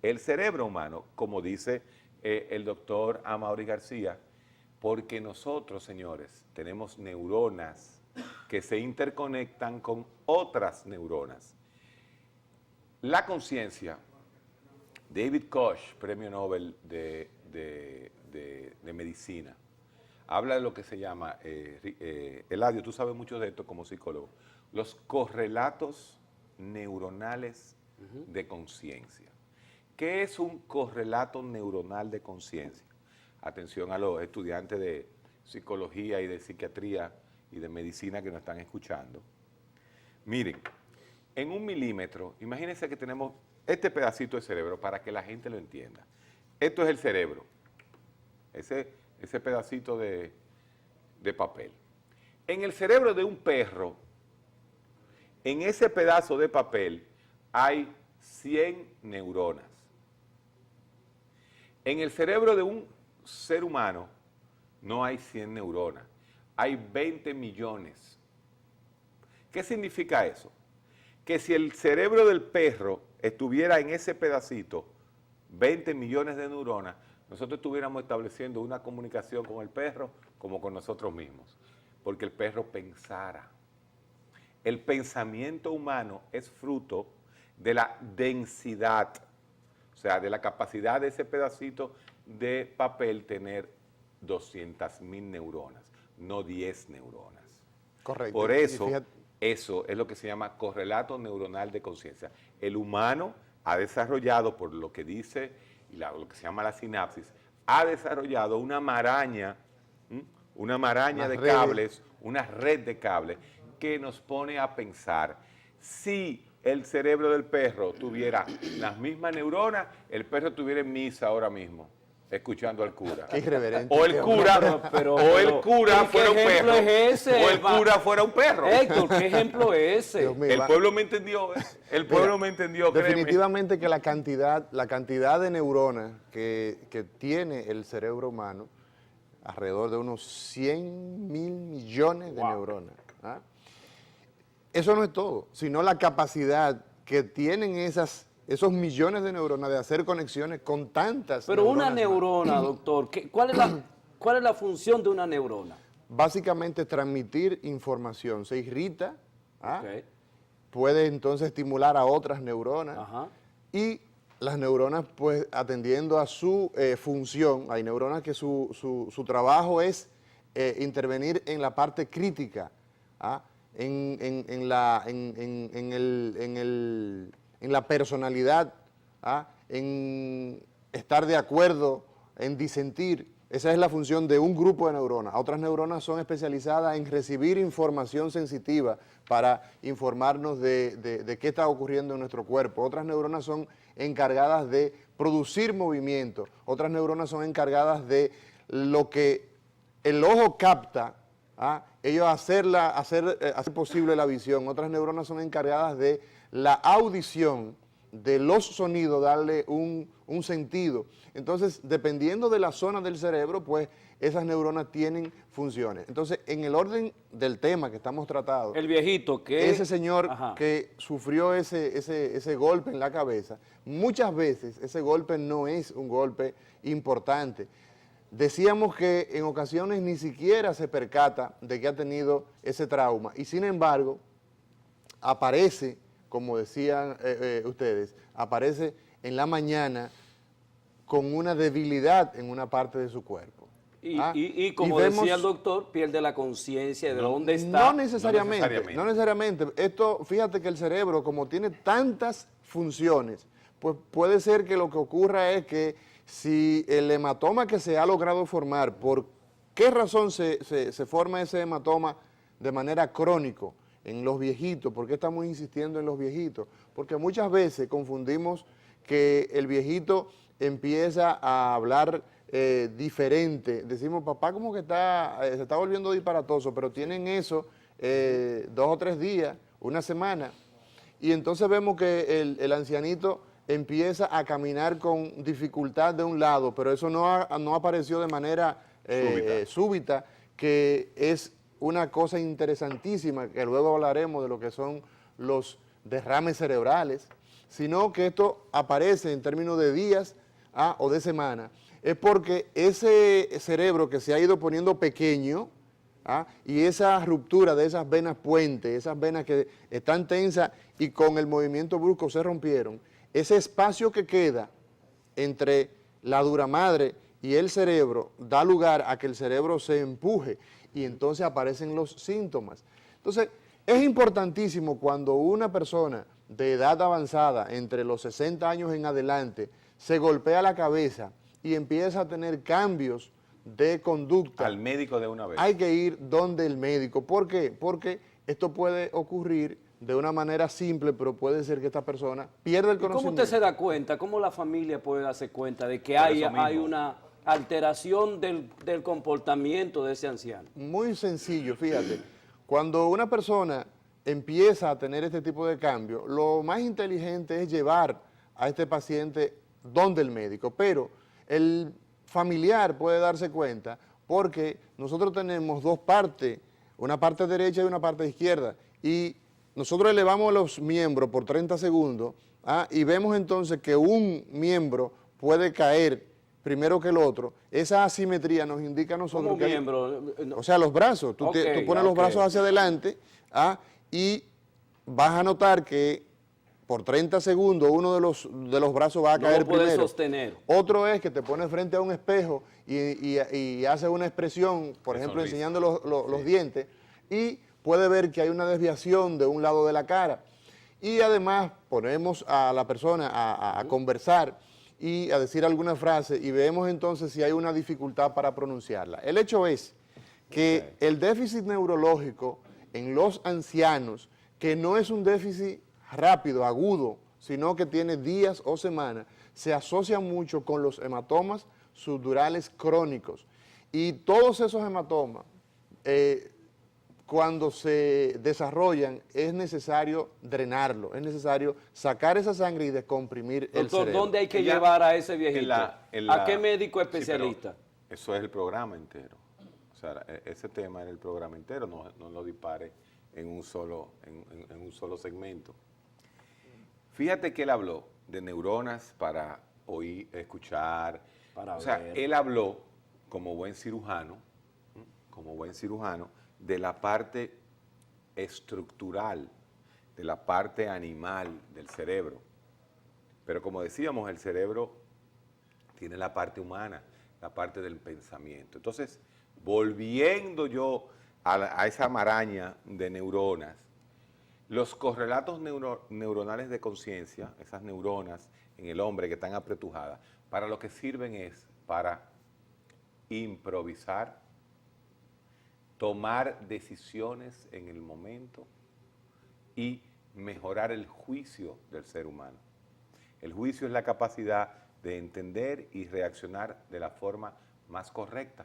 el cerebro humano, como dice el doctor Amaury García, porque nosotros, señores, tenemos neuronas que se interconectan con otras neuronas. La conciencia, David Koch, premio Nobel de medicina, habla de lo que se llama, Eladio, tú sabes mucho de esto como psicólogo, los correlatos neuronales de conciencia. ¿Qué es un correlato neuronal de conciencia? Atención a los estudiantes de psicología y de psiquiatría y de medicina que nos están escuchando. Miren, en 1 milímetro, imagínense que tenemos este pedacito de cerebro para que la gente lo entienda. Esto es el cerebro, ese pedacito de papel. En el cerebro de un perro, en ese pedazo de papel hay 100 neuronas. En el cerebro de un ser humano no hay 100 neuronas, hay 20 millones. ¿Qué significa eso? Que si el cerebro del perro estuviera en ese pedacito, 20 millones de neuronas, nosotros estuviéramos estableciendo una comunicación con el perro como con nosotros mismos, porque el perro pensara. El pensamiento humano es fruto de la densidad, o sea, de la capacidad de ese pedacito de papel tener 200.000 neuronas, no 10 neuronas. Correcto. Por eso, eso es lo que se llama correlato neuronal de conciencia. El humano ha desarrollado, por lo que dice, lo que se llama la sinapsis, ha desarrollado una maraña de cables, una red de cables, que nos pone a pensar. Si el cerebro del perro tuviera las mismas neuronas, el perro estuviera en misa ahora mismo, escuchando al cura. Qué irreverente. O el cura, el cura fuera un perro. Ese, o el cura fuera un perro. Héctor, ¿qué ejemplo es ese? Dios mío, El pueblo me entendió, el pueblo me entendió, créeme. definitivamente que la cantidad de neuronas que tiene el cerebro humano, alrededor de unos 100.000 millones de neuronas. ¿Ah? Eso no es todo, sino la capacidad que tienen esos millones de neuronas de hacer conexiones con tantas Pero una neuronas neurona, doctor, ¿cuál es la función de una neurona? Básicamente transmitir información. Se irrita, ¿ah? Ok. Puede entonces estimular a otras neuronas. Ajá. Y las neuronas, pues, atendiendo a su función, hay neuronas que su trabajo es intervenir en la parte crítica, ¿ah? en la personalidad, ¿ah? En estar de acuerdo, en disentir. Esa es la función de un grupo de neuronas. Otras neuronas son especializadas en recibir información sensitiva para informarnos de qué está ocurriendo en nuestro cuerpo. Otras neuronas son encargadas de producir movimiento. Otras neuronas son encargadas de lo que el ojo capta, ¿ah? Ellos hacer posible la visión. Otras neuronas son encargadas de la audición, de los sonidos, darle un sentido. Entonces, dependiendo de la zona del cerebro, pues esas neuronas tienen funciones. Entonces, en el orden del tema que estamos tratando, El viejito que... ese señor Ajá. que sufrió ese golpe en la cabeza, muchas veces ese golpe no es un golpe importante. Decíamos que en ocasiones ni siquiera se percata de que ha tenido ese trauma y sin embargo aparece, como decían ustedes, aparece en la mañana con una debilidad en una parte de su cuerpo. Y como decía el doctor, pierde la conciencia de dónde está. No necesariamente. Esto, fíjate que el cerebro, como tiene tantas funciones, pues puede ser que lo que ocurra es que si el hematoma que se ha logrado formar, ¿por qué razón se forma ese hematoma de manera crónico en los viejitos? ¿Por qué estamos insistiendo en los viejitos? Porque muchas veces confundimos que el viejito empieza a hablar diferente. Decimos, papá como que se está volviendo disparatoso, pero tienen eso 2 o 3 días, una semana, y entonces vemos que el ancianito empieza a caminar con dificultad de un lado, pero eso no apareció de manera súbita, que es una cosa interesantísima, que luego hablaremos de lo que son los derrames cerebrales, sino que esto aparece en términos de días o de semana, es porque ese cerebro que se ha ido poniendo pequeño, y esa ruptura de esas venas puentes, esas venas que están tensas y con el movimiento brusco se rompieron, ese espacio que queda entre la dura madre y el cerebro da lugar a que el cerebro se empuje y entonces aparecen los síntomas. Entonces, es importantísimo cuando una persona de edad avanzada, entre los 60 años en adelante, se golpea la cabeza y empieza a tener cambios de conducta. Al médico de una vez. Hay que ir donde el médico. ¿Por qué? Porque esto puede ocurrir de una manera simple, pero puede ser que esta persona pierda el conocimiento. ¿Cómo usted se da cuenta? ¿Cómo la familia puede darse cuenta de que hay una alteración del comportamiento de ese anciano? Muy sencillo, fíjate. Cuando una persona empieza a tener este tipo de cambio, lo más inteligente es llevar a este paciente donde el médico, pero el familiar puede darse cuenta porque nosotros tenemos dos partes, una parte derecha y una parte izquierda, y nosotros elevamos los miembros por 30 segundos y vemos entonces que un miembro puede caer primero que el otro. Esa asimetría nos indica a nosotros ¿Cómo que miembro? o sea, los brazos, tú pones los brazos hacia adelante y vas a notar que por 30 segundos uno de los brazos va a caer primero. No lo puedes sostener. Otro es que te pones frente a un espejo y haces una expresión, por ejemplo, enseñando los dientes, y puede ver que hay una desviación de un lado de la cara. Y además ponemos a la persona a conversar y a decir alguna frase y vemos entonces si hay una dificultad para pronunciarla. El hecho es que el déficit neurológico en los ancianos, que no es un déficit rápido, agudo, sino que tiene días o semanas, se asocia mucho con los hematomas subdurales crónicos. Y todos esos hematomas, cuando se desarrollan, es necesario drenarlo, es necesario sacar esa sangre y descomprimir el cerebro. ¿Dónde hay que llevar a ese viejito? ¿A qué médico especialista? Sí, eso es el programa entero. O sea, ese tema es el programa entero, no lo dispare en un solo segmento. Fíjate que él habló de neuronas para oír, escuchar. Para ver. Él habló como buen cirujano, de la parte estructural, de la parte animal del cerebro. Pero como decíamos, el cerebro tiene la parte humana, la parte del pensamiento. Entonces, volviendo yo a esa maraña de neuronas, los correlatos neuronales de conciencia, esas neuronas en el hombre que están apretujadas, para lo que sirven es para improvisar, tomar decisiones en el momento y mejorar el juicio del ser humano. El juicio es la capacidad de entender y reaccionar de la forma más correcta.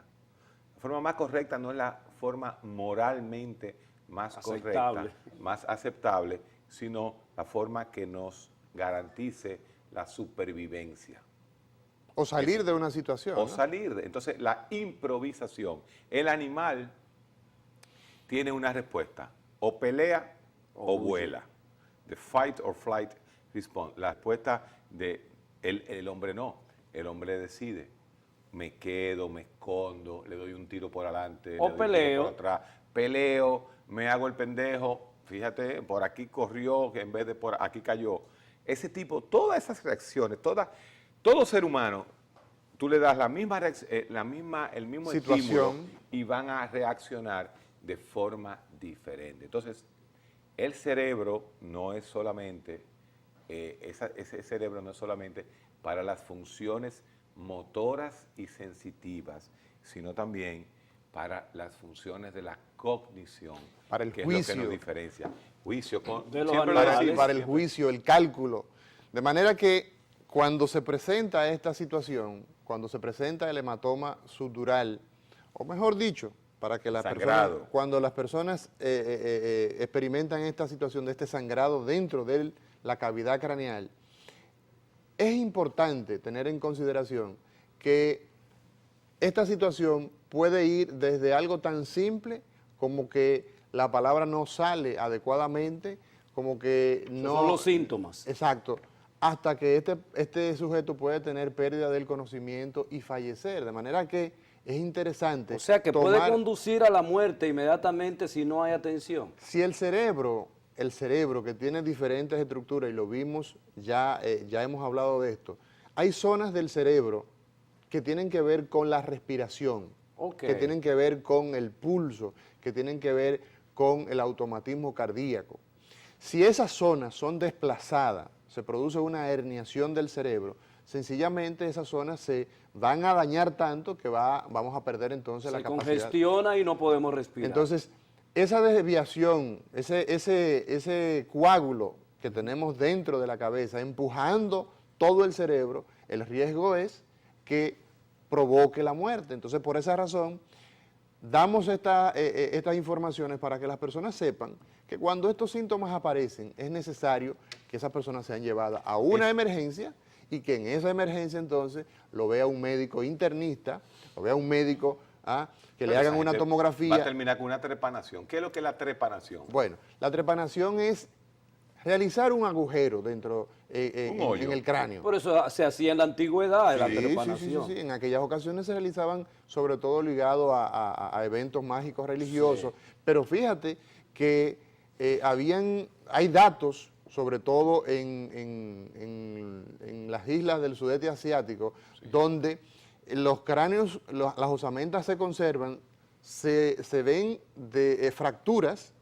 La forma más correcta no es la forma moralmente más correcta, más aceptable, sino la forma que nos garantice la supervivencia. O salir de una situación. O salir de. Entonces, la improvisación. El animal tiene una respuesta, o pelea o vuela. The fight or flight response. La respuesta el hombre no. El hombre decide. Me quedo, me escondo, le doy un tiro por adelante, o le doy peleo. Un tiro por atrás. Peleo, me hago el pendejo, fíjate, por aquí corrió, que en vez de por aquí cayó. Ese tipo, todas esas reacciones, todo ser humano, tú le das el mismo estímulo y van a reaccionar de forma diferente. Entonces, el cerebro no es solamente, ese cerebro no es solamente para las funciones motoras y sensitivas, sino también para las funciones de la cognición, para el que juicio, es lo que nos diferencia. Juicio para el juicio, el cálculo. De manera que cuando se presenta esta situación, cuando se presenta el hematoma subdural, o mejor dicho, para que cuando las personas experimentan esta situación de este sangrado dentro de la cavidad craneal, es importante tener en consideración que esta situación puede ir desde algo tan simple como que la palabra no sale adecuadamente, como que no... Son los síntomas. Exacto. hasta que este sujeto puede tener pérdida del conocimiento y fallecer. De manera que es interesante. O sea que puede tomar- conducir a la muerte inmediatamente si no hay atención. Si el cerebro que tiene diferentes estructuras, y lo vimos, ya hemos hablado de esto, hay zonas del cerebro que tienen que ver con la respiración, Ok. que tienen que ver con el pulso, que tienen que ver con el automatismo cardíaco. Si esas zonas son desplazadas, se produce una herniación del cerebro, sencillamente esas zonas se van a dañar tanto que vamos a perder entonces la Se capacidad. congestiona y no podemos respirar. Entonces, esa desviación, ese coágulo que tenemos dentro de la cabeza, empujando todo el cerebro, el riesgo es que provoque la muerte. Entonces, por esa razón, damos estas informaciones para que las personas sepan que cuando estos síntomas aparecen, es necesario que esas personas sean llevadas a una emergencia y que en esa emergencia entonces lo vea un médico internista, lo vea un médico que le hagan una tomografía. Va a terminar con una trepanación. ¿Qué es lo que es la trepanación? Bueno, la trepanación es realizar un agujero dentro Un hoyo. en el cráneo. Por eso se hacía en la antigüedad, la Sí, trepanación. sí. En aquellas ocasiones se realizaban sobre todo ligado a eventos mágicos religiosos, pero fíjate que hay datos, sobre todo en las islas del sudeste asiático, donde los cráneos, las osamentas se conservan, se ven de fracturas,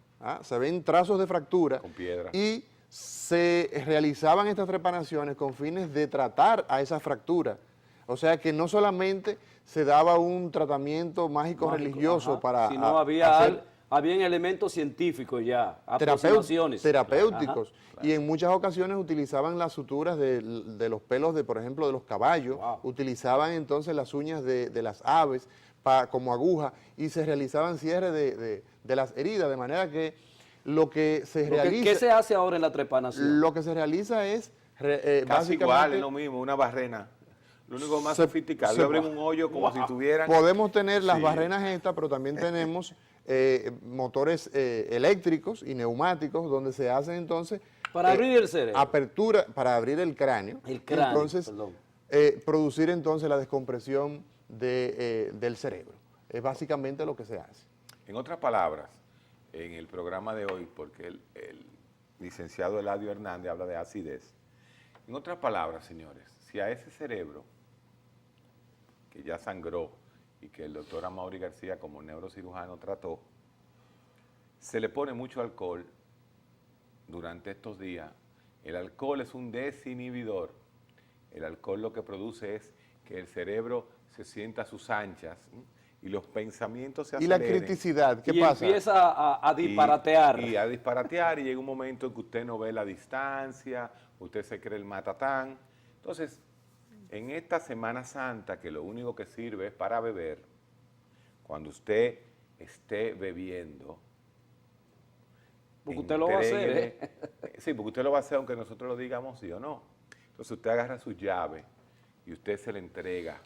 se ven trazos de fractura, Con piedra. y se realizaban estas trepanaciones con fines de tratar a esa fractura. O sea que no solamente se daba un tratamiento mágico religioso ajá. para sino había hacer habían elementos científicos ya, aproximaciones. terapéuticos. Ajá. Y en muchas ocasiones utilizaban las suturas de los pelos, por ejemplo, de los caballos, Wow. utilizaban entonces las uñas de las aves como aguja y se realizaban cierres de las heridas, de manera que lo que se realiza... ¿Qué se hace ahora en la trepanación? Lo que se realiza es Casi básicamente... igual, es lo mismo, una barrena. Lo único más Se- sofisticado, se- le abren un hoyo como si tuvieran... Podemos tener las Sí. barrenas estas, pero también tenemos motores eléctricos y neumáticos donde se hacen entonces... Para abrir el cerebro. Apertura, para abrir el cráneo. El cráneo, Entonces, perdón. producir entonces la descompresión del cerebro. Es básicamente lo que se hace. En otras palabras, en el programa de hoy, porque el licenciado Eladio Hernández habla de acidez, en otras palabras, señores, si a ese cerebro que ya sangró y que el doctor Amaury García como neurocirujano trató, se le pone mucho alcohol durante estos días, el alcohol es un desinhibidor. El alcohol lo que produce es que el cerebro se sienta a sus anchas, ¿sí? Y los pensamientos se Y la aceleren. criticidad, ¿qué y pasa? empieza a disparatear. Y a disparatear, y llega un momento en que usted no ve la distancia, usted se cree el matatán. Entonces, en esta Semana Santa, que lo único que sirve es para beber, cuando usted esté bebiendo, Porque usted lo va a hacer, entrégale- Sí, porque usted lo va a hacer aunque nosotros lo digamos sí o no. Entonces usted agarra su llave y usted se la entrega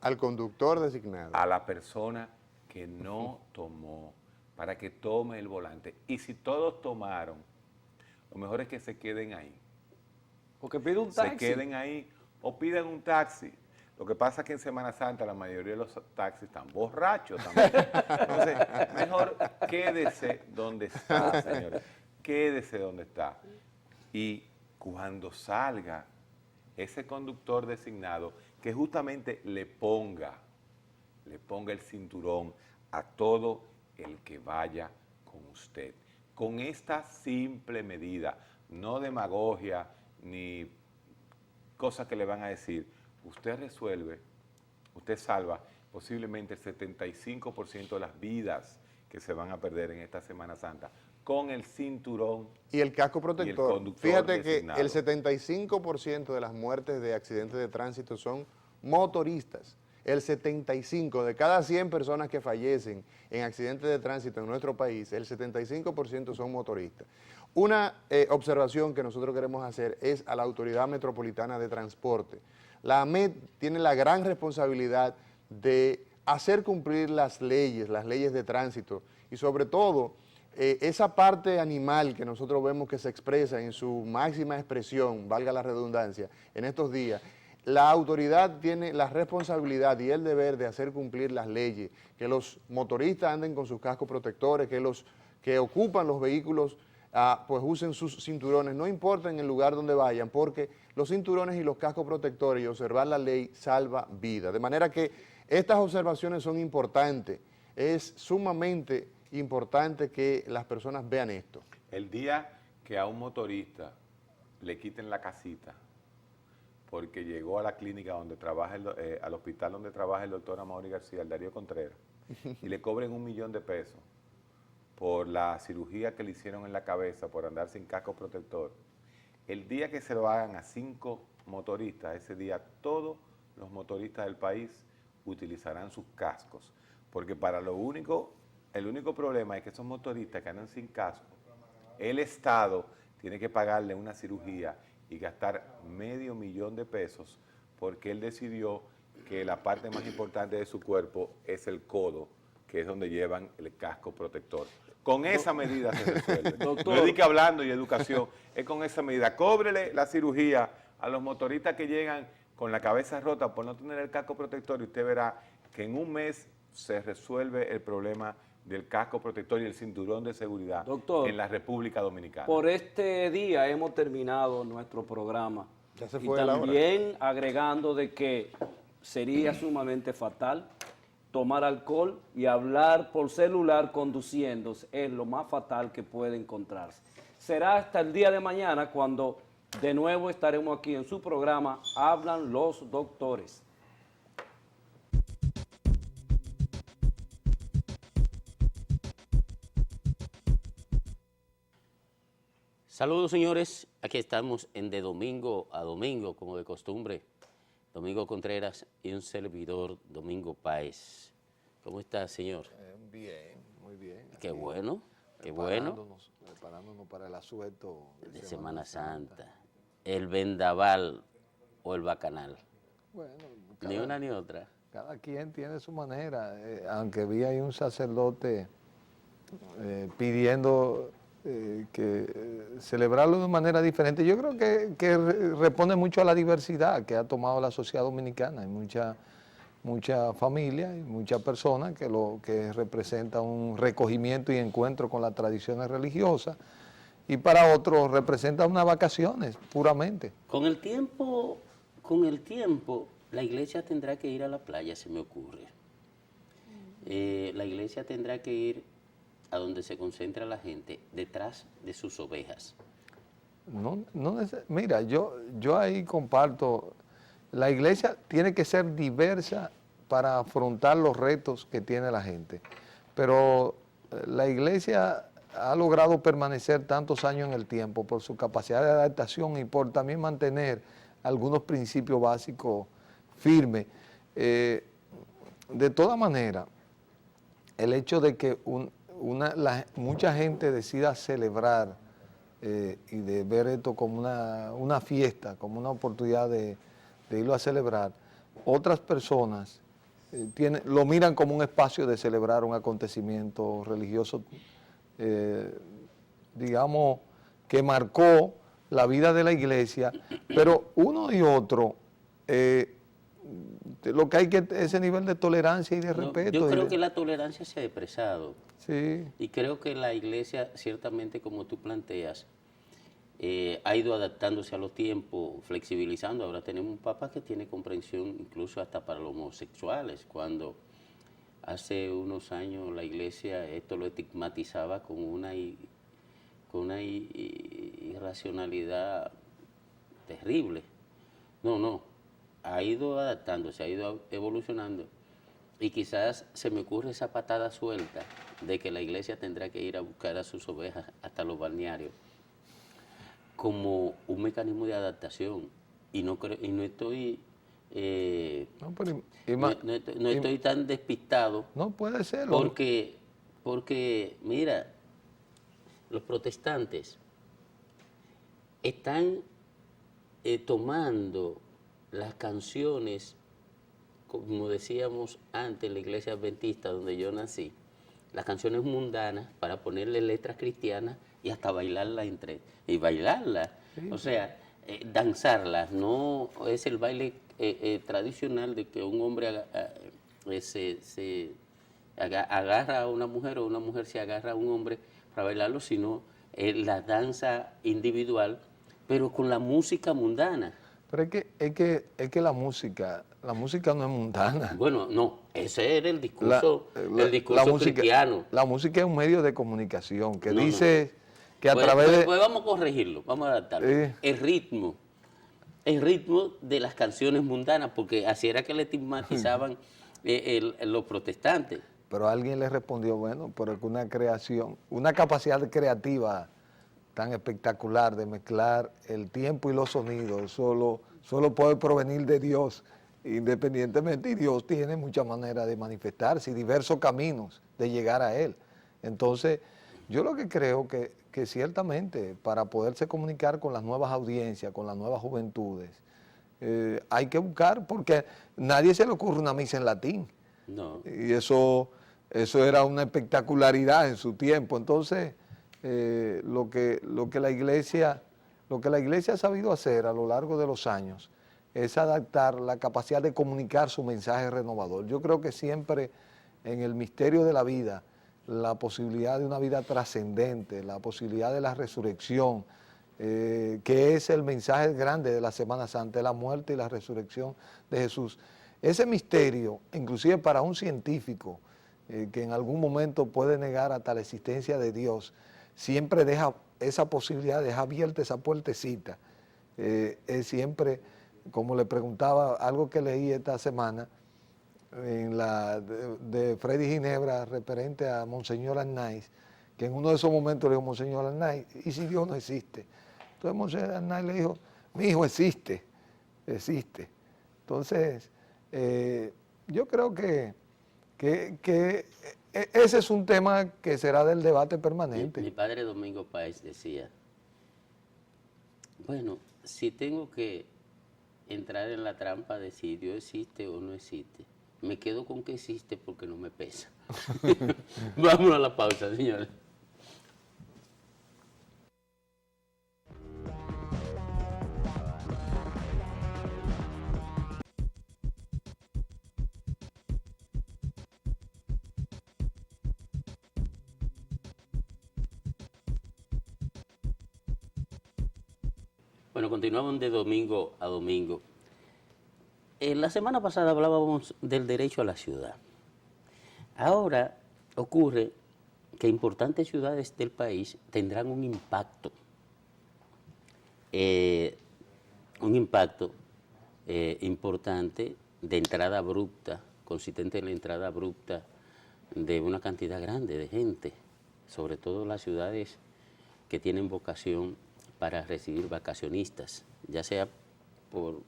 Al conductor designado. a la persona que no tomó, para que tome el volante. Y si todos tomaron, lo mejor es que se queden ahí. Porque pide un taxi. Se queden ahí o pidan un taxi. Lo que pasa es que en Semana Santa la mayoría de los taxis están borrachos también. Entonces, mejor quédese donde está, señores. Quédese donde está. Y cuando salga ese conductor designado, que justamente le ponga el cinturón a todo el que vaya con usted. Con esta simple medida, no demagogia ni cosas que le van a decir, usted resuelve, usted salva posiblemente el 75% de las vidas que se van a perder en esta Semana Santa con el cinturón. Y el casco protector. conductor Fíjate que designado. el 75% de las muertes de accidentes de tránsito son motoristas. El 75% de cada 100 personas que fallecen en accidentes de tránsito en nuestro país, el 75% son motoristas. Una observación que nosotros queremos hacer es a la Autoridad Metropolitana de Transporte. La AMET tiene la gran responsabilidad de hacer cumplir las leyes de tránsito y sobre todo esa parte animal que nosotros vemos que se expresa en su máxima expresión, valga la redundancia, en estos días, la autoridad tiene la responsabilidad y el deber de hacer cumplir las leyes, que los motoristas anden con sus cascos protectores, que los que ocupan los vehículos pues usen sus cinturones, no importa en el lugar donde vayan, porque los cinturones y los cascos protectores y observar la ley salva vidas. De manera que estas observaciones son importantes, es sumamente importante que las personas vean esto. El día que a un motorista le quiten la casita porque llegó a la clínica donde trabaja, al hospital donde trabaja el doctor Amaury García, el Darío Contreras, y le cobren $1 millón por la cirugía que le hicieron en la cabeza por andar sin casco protector, el día que se lo hagan a 5 motoristas, ese día todos los motoristas del país utilizarán sus cascos, porque para el único problema es que esos motoristas que andan sin casco, el Estado tiene que pagarle una cirugía y gastar $500,000 porque él decidió que la parte más importante de su cuerpo es el codo, que es donde llevan el casco protector. Con esa medida se resuelve. Doctor. No es de que hablando y educación, es con esa medida. Cóbrele la cirugía a los motoristas que llegan con la cabeza rota por no tener el casco protector y usted verá que en un mes se resuelve el problema del casco protector y el cinturón de seguridad, doctor, en la República Dominicana. Por este día hemos terminado nuestro programa. Ya se y fue la hora. también agregando de que sería sumamente fatal tomar alcohol y hablar por celular conduciendo, es lo más fatal que puede encontrarse. Será hasta el día de mañana cuando de nuevo estaremos aquí en su programa Hablan los Doctores. Saludos, señores, aquí estamos en De Domingo a Domingo, como de costumbre, Domingo Contreras y un servidor, Domingo Páez. ¿Cómo está, señor? Bien, muy bien. Qué bueno, qué bueno. Preparándonos para el asueto De Semana Santa. El vendaval o el bacanal. Bueno, Ni una ni otra. cada quien tiene su manera. Aunque vi ahí un sacerdote pidiendo celebrarlo de manera diferente. Yo creo que responde mucho a la diversidad que ha tomado la sociedad dominicana. Hay mucha familia y muchas personas que representa un recogimiento y encuentro con las tradiciones religiosas, y para otros representa unas vacaciones puramente. Con el tiempo, la iglesia tendrá que ir a la playa, se me ocurre. La iglesia tendrá que ir a donde se concentra la gente, detrás de sus ovejas. Mira, yo ahí comparto, la iglesia tiene que ser diversa para afrontar los retos que tiene la gente, pero la iglesia ha logrado permanecer tantos años en el tiempo por su capacidad de adaptación y por también mantener algunos principios básicos firmes. De todas maneras, el hecho de que mucha gente decida celebrar y de ver esto como una fiesta, como una oportunidad de irlo a celebrar, otras personas lo miran como un espacio de celebrar un acontecimiento religioso, digamos, que marcó la vida de la iglesia, pero uno y otro, lo que hay que ese nivel de tolerancia y de respeto. Yo creo que la tolerancia se ha expresado. Sí. Y creo que la iglesia, ciertamente, como tú planteas, ha ido adaptándose a los tiempos, flexibilizando. Ahora tenemos un papa que tiene comprensión incluso hasta para los homosexuales, cuando hace unos años la iglesia esto lo estigmatizaba con una irracionalidad terrible. No, ha ido adaptándose, ha ido evolucionando. Y quizás se me ocurre esa patada suelta de que la iglesia tendrá que ir a buscar a sus ovejas hasta los balnearios como un mecanismo de adaptación. Y no estoy no estoy tan despistado. No puede ser. Porque mira, los protestantes están tomando las canciones, como decíamos antes en la iglesia adventista donde yo nací, las canciones mundanas para ponerle letras cristianas y hasta bailarlas y bailarlas. O sea, danzarlas, no es el baile tradicional de que un hombre se agarra a una mujer o una mujer se agarra a un hombre para bailarlo, sino la danza individual, pero con la música mundana. Pero es que la música no es mundana. Bueno, no, ese era el discurso, cristiano. La música es un medio de comunicación que No, dice que a Pues través de... vamos a corregirlo, vamos a adaptarlo. El ritmo de las canciones mundanas, porque así era que le estigmatizaban los protestantes. Pero alguien le respondió, bueno, pero que una creación, una capacidad creativa tan espectacular de mezclar el tiempo y los sonidos, solo puede provenir de Dios, independientemente, y Dios tiene muchas maneras de manifestarse y diversos caminos de llegar a Él. Entonces, yo lo que creo que ciertamente para poderse comunicar con las nuevas audiencias, con las nuevas juventudes, hay que buscar, porque nadie se le ocurre una misa en latín. No. Y eso era una espectacularidad en su tiempo. Entonces, lo que la iglesia ha sabido hacer a lo largo de los años es adaptar la capacidad de comunicar su mensaje renovador. Yo creo que siempre en el misterio de la vida, la posibilidad de una vida trascendente, la posibilidad de la resurrección, que es el mensaje grande de la Semana Santa, la muerte y la resurrección de Jesús. Ese misterio, inclusive para un científico que en algún momento puede negar hasta la existencia de Dios, siempre deja esa posibilidad, deja abierta esa puertecita. Es siempre, como le preguntaba, algo que leí esta semana, de Freddy Ginebra, referente a Monseñor Arnaiz, que en uno de esos momentos le dijo, Monseñor Arnaiz, ¿y si Dios no existe? Entonces Monseñor Arnaiz le dijo, mi hijo existe. Entonces, yo creo que ese es un tema que será del debate permanente. Mi padre Domingo Páez decía, bueno, si tengo que entrar en la trampa de si Dios existe o no existe, me quedo con que existe porque no me pesa. Vámonos a la pausa, señores. Bueno, continuamos de domingo a domingo. La semana pasada hablábamos del derecho a la ciudad. Ahora ocurre que importantes ciudades del país tendrán un impacto importante de entrada abrupta, consistente en la entrada abrupta de una cantidad grande de gente, sobre todo las ciudades que tienen vocación para recibir vacacionistas, ya sea por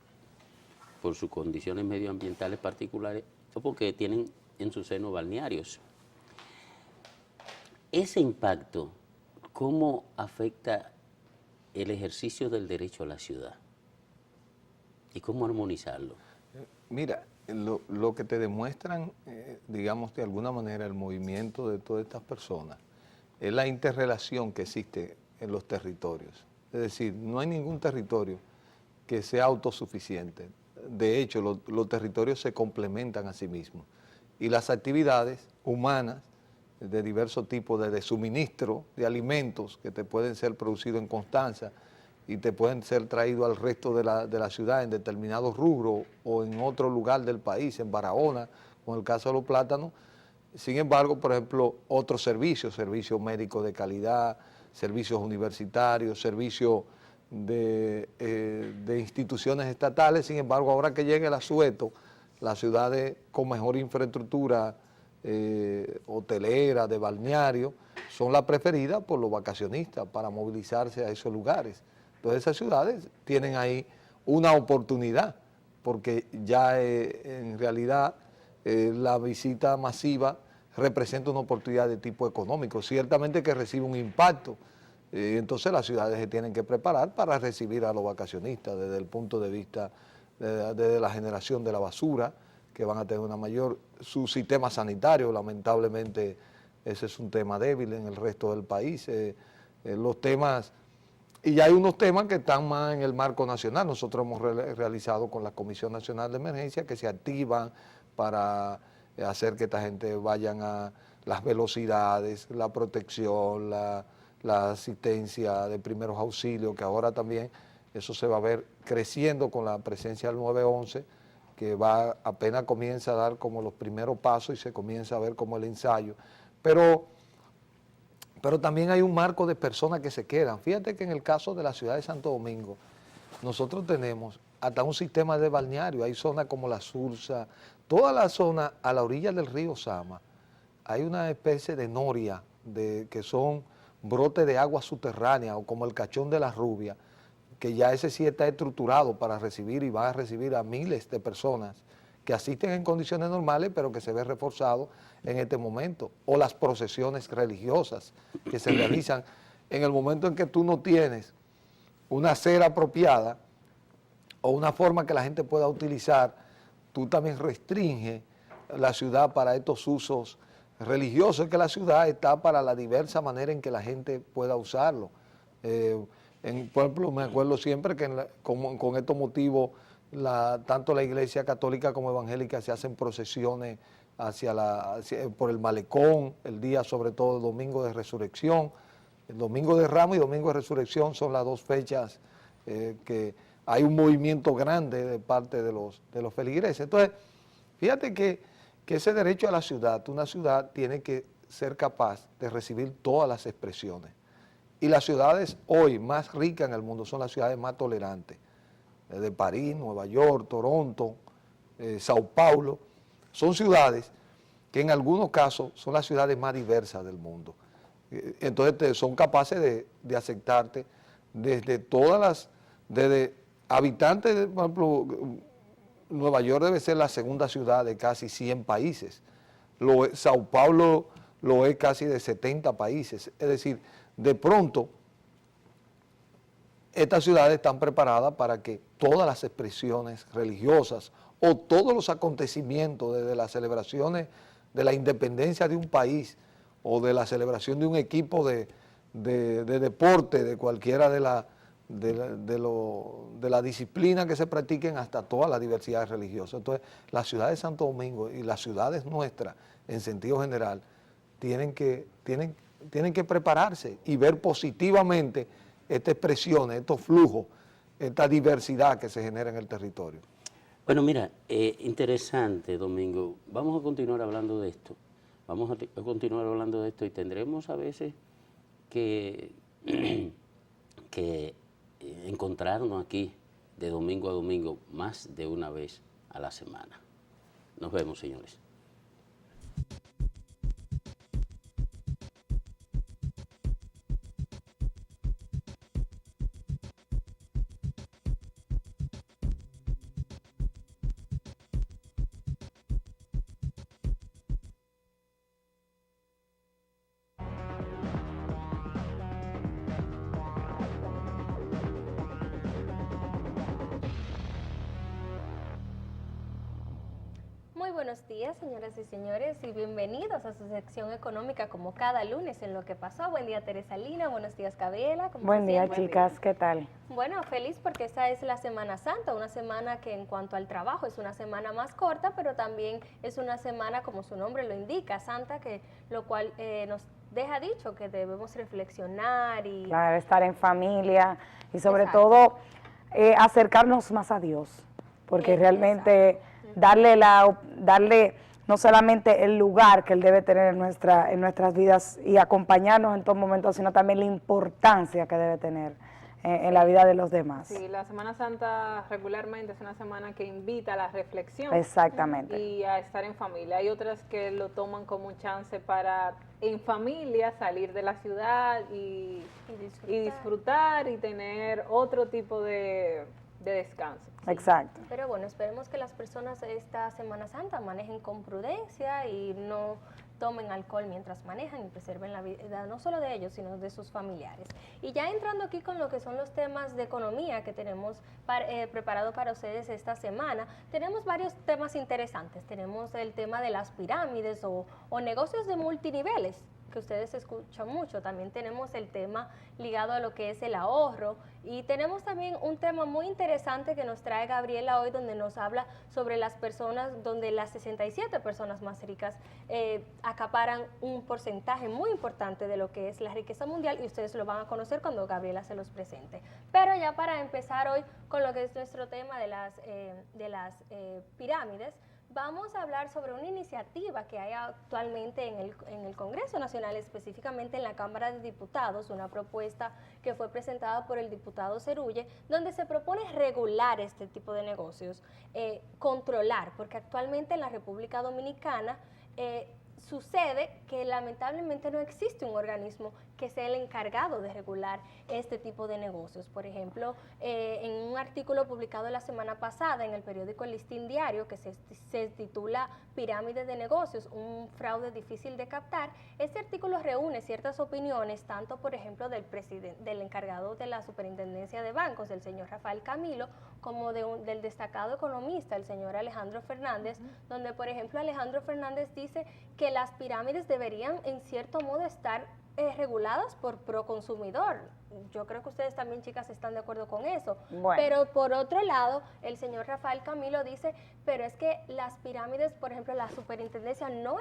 sus condiciones medioambientales particulares o porque tienen en su seno balnearios. Ese impacto, ¿cómo afecta el ejercicio del derecho a la ciudad? ¿Y cómo armonizarlo? Mira, lo que te demuestran, digamos de alguna manera, el movimiento de todas estas personas, es la interrelación que existe en los territorios. Es decir, no hay ningún territorio que sea autosuficiente. De hecho, los territorios se complementan a sí mismos. Y las actividades humanas de diversos tipos, de suministro de alimentos que te pueden ser producidos en Constanza y te pueden ser traídos al resto de la ciudad en determinados rubros o en otro lugar del país, en Barahona, con el caso de los plátanos. Sin embargo, por ejemplo, otros servicios médicos de calidad, servicios universitarios, servicios de instituciones estatales. Sin embargo, ahora que llegue el asueto, las ciudades con mejor infraestructura hotelera, de balneario, son las preferidas por los vacacionistas para movilizarse a esos lugares. Entonces esas ciudades tienen ahí una oportunidad, porque ya en realidad la visita masiva representa una oportunidad de tipo económico, ciertamente que recibe un impacto. Entonces las ciudades se tienen que preparar para recibir a los vacacionistas desde el punto de vista de la generación de la basura, que van a tener una mayor, su sistema sanitario lamentablemente ese es un tema débil en el resto del país. Los temas, y ya hay unos temas que están más en el marco nacional. Nosotros hemos realizado con la Comisión Nacional de Emergencia que se activan para hacer que esta gente vayan a las velocidades, la protección, la asistencia de primeros auxilios, que ahora también eso se va a ver creciendo con la presencia del 911, que apenas comienza a dar como los primeros pasos y se comienza a ver como el ensayo. Pero también hay un marco de personas que se quedan. Fíjate que en el caso de la ciudad de Santo Domingo, nosotros tenemos hasta un sistema de balneario, hay zonas como la Sursa, toda la zona a la orilla del río Sama, hay una especie de noria, que son brotes de agua subterránea, o como el Cachón de la Rubia, que ya ese sí está estructurado para recibir y va a recibir a miles de personas que asisten en condiciones normales, pero que se ve reforzado en este momento. O las procesiones religiosas que se realizan en el momento en que tú no tienes una acera apropiada o una forma que la gente pueda utilizar, tú también restringes la ciudad para estos usos religiosos, que la ciudad está para la diversa manera en que la gente pueda usarlo. Por ejemplo, me acuerdo siempre que con estos motivos, tanto la iglesia católica como evangélica se hacen procesiones por el malecón, el día sobre todo el domingo de resurrección. El domingo de Ramos y domingo de resurrección son las dos fechas que hay un movimiento grande de parte de los feligreses. Entonces, fíjate que ese derecho a la ciudad, una ciudad tiene que ser capaz de recibir todas las expresiones. Y las ciudades hoy más ricas en el mundo son las ciudades más tolerantes, de París, Nueva York, Toronto, Sao Paulo. Son ciudades que en algunos casos son las ciudades más diversas del mundo. Entonces son capaces de aceptarte desde desde habitantes, por ejemplo, Nueva York debe ser la segunda ciudad de casi 100 países. Sao Paulo lo es casi de 70 países. Es decir, de pronto, estas ciudades están preparadas para que todas las expresiones religiosas o todos los acontecimientos, desde las celebraciones de la independencia de un país o de la celebración de un equipo de deporte, de cualquiera de la disciplina que se practiquen, hasta todas las diversidades religiosas. Entonces, la ciudad de Santo Domingo y las ciudades nuestras, en sentido general, tienen que prepararse y ver positivamente estas expresiones, estos flujos, esta diversidad que se genera en el territorio. Bueno, mira, interesante, Domingo. Vamos a continuar hablando de esto. Vamos a continuar hablando de esto y tendremos a veces que encontrarnos aquí de domingo a domingo más de una vez a la semana. Nos vemos, señores. Muy buenos días, señoras y señores, y bienvenidos a su sección económica como cada lunes en Lo que pasó. Buen día, Teresa Lina. Buenos días, Gabriela. Buen día, chicas. ¿Qué tal? Bueno, feliz porque esta es la Semana Santa, una semana que en cuanto al trabajo es una semana más corta, pero también es una semana, como su nombre lo indica, santa, lo cual nos deja dicho que debemos reflexionar y... Claro, estar en familia y sobre Exacto. todo acercarnos más a Dios, porque realmente darle no solamente el lugar que Él debe tener en nuestras vidas y acompañarnos en todo momento, sino también la importancia que debe tener en la vida de los demás. Sí, la Semana Santa regularmente es una semana que invita a la reflexión. Exactamente. Y a estar en familia. Hay otras que lo toman como un chance para, en familia, salir de la ciudad y disfrutar y tener otro tipo de de descanso. Exacto. Pero bueno, esperemos que las personas esta Semana Santa manejen con prudencia y no tomen alcohol mientras manejan y preserven la vida no solo de ellos, sino de sus familiares. Y ya entrando aquí con lo que son los temas de economía que tenemos preparado para ustedes esta semana, tenemos varios temas interesantes. Tenemos el tema de las pirámides o negocios de multiniveles, que ustedes escuchan mucho. También tenemos el tema ligado a lo que es el ahorro y tenemos también un tema muy interesante que nos trae Gabriela hoy, donde nos habla sobre las personas, donde las 67 personas más ricas acaparan un porcentaje muy importante de lo que es la riqueza mundial, y ustedes lo van a conocer cuando Gabriela se los presente. Pero ya para empezar hoy con lo que es nuestro tema de las pirámides, vamos a hablar sobre una iniciativa que hay actualmente en el Congreso Nacional, específicamente en la Cámara de Diputados, una propuesta que fue presentada por el diputado Cerulle, donde se propone regular este tipo de negocios, controlar, porque actualmente en la República Dominicana sucede que lamentablemente no existe un organismo que sea el encargado de regular este tipo de negocios. Por ejemplo, en un artículo publicado la semana pasada en el periódico El Listín Diario, que se titula Pirámide de negocios, un fraude difícil de captar, este artículo reúne ciertas opiniones, tanto por ejemplo del encargado de la Superintendencia de Bancos, el señor Rafael Camilo, como del destacado economista, el señor Alejandro Fernández, donde por ejemplo Alejandro Fernández dice que las pirámides deberían en cierto modo estar reguladas por Proconsumidor. Yo creo que ustedes también, chicas, están de acuerdo con eso. Bueno. Pero por otro lado, el señor Rafael Camilo dice, pero es que las pirámides, por ejemplo, la superintendencia no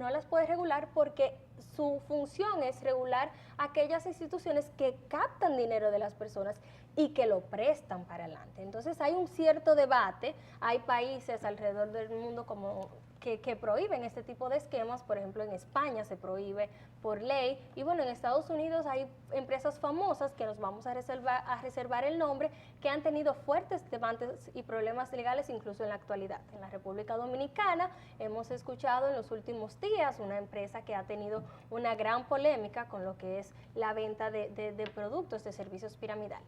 las puede regular porque su función es regular aquellas instituciones que captan dinero de las personas y que lo prestan para adelante. Entonces hay un cierto debate, hay países alrededor del mundo que prohíben este tipo de esquemas. Por ejemplo, en España se prohíbe por ley, y bueno, en Estados Unidos hay empresas famosas que nos vamos a reservar el nombre, que han tenido fuertes debates y problemas legales incluso en la actualidad. En la República Dominicana hemos escuchado en los últimos días una empresa que ha tenido una gran polémica con lo que es la venta de productos de servicios piramidales.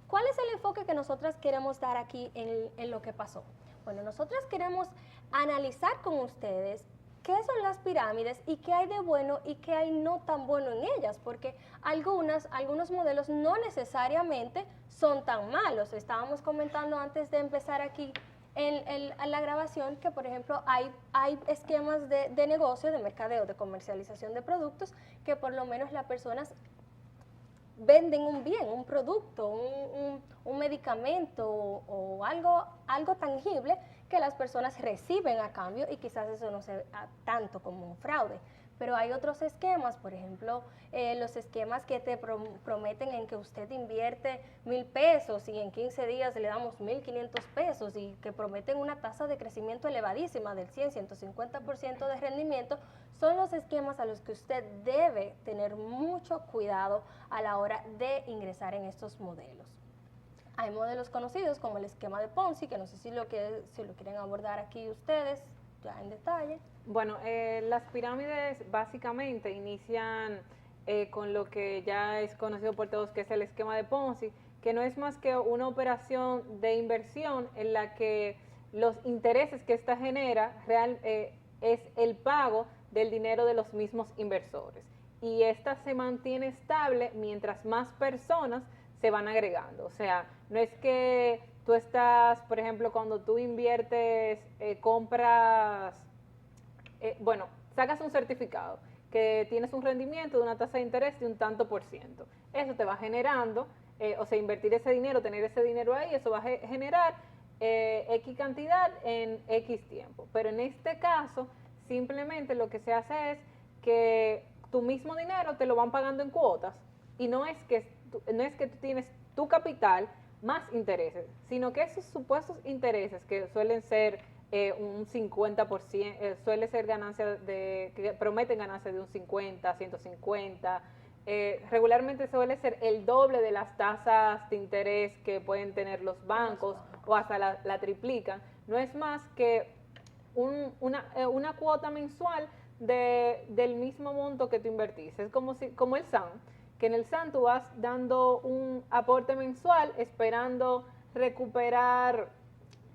¿Cuál es el enfoque que nosotras queremos dar aquí en lo que pasó? Bueno, nosotras queremos analizar con ustedes qué son las pirámides y qué hay de bueno y qué hay no tan bueno en ellas, porque algunos modelos no necesariamente son tan malos. Estábamos comentando antes de empezar aquí en la grabación que, por ejemplo, hay esquemas de negocio, de mercadeo, de comercialización de productos, que por lo menos las personas venden un bien, un producto, un medicamento o algo tangible que las personas reciben a cambio, y quizás eso no se ve tanto como un fraude. Pero hay otros esquemas, por ejemplo, los esquemas que te prometen en que usted invierte 1,000 pesos y en 15 días le damos 1,500 pesos, y que prometen una tasa de crecimiento elevadísima del 100-150% de rendimiento. Son los esquemas a los que usted debe tener mucho cuidado a la hora de ingresar en estos modelos. Hay modelos conocidos como el esquema de Ponzi, que no sé si lo quieren abordar aquí ustedes ya en detalle. Bueno, las pirámides básicamente inician con lo que ya es conocido por todos, que es el esquema de Ponzi, que no es más que una operación de inversión en la que los intereses que ésta genera es el pago del dinero de los mismos inversores. Y esta se mantiene estable mientras más personas se van agregando. O sea, no es que tú estás, por ejemplo, cuando tú inviertes, sacas un certificado que tienes un rendimiento de una tasa de interés de un tanto por ciento. Eso te va generando, invertir ese dinero, tener ese dinero ahí, eso va a generar X cantidad en X tiempo. Pero en este caso, simplemente lo que se hace es que tu mismo dinero te lo van pagando en cuotas, y no es que tú tienes tu capital más intereses, sino que esos supuestos intereses, que suelen ser un 50%, suele ser ganancias que prometen ganancias de un 50, 150, regularmente suele ser el doble de las tasas de interés que pueden tener los bancos, o hasta la triplican. No es más que una cuota mensual del mismo monto que tú invertiste. Es como el SAN, que en el SAN tú vas dando un aporte mensual esperando recuperar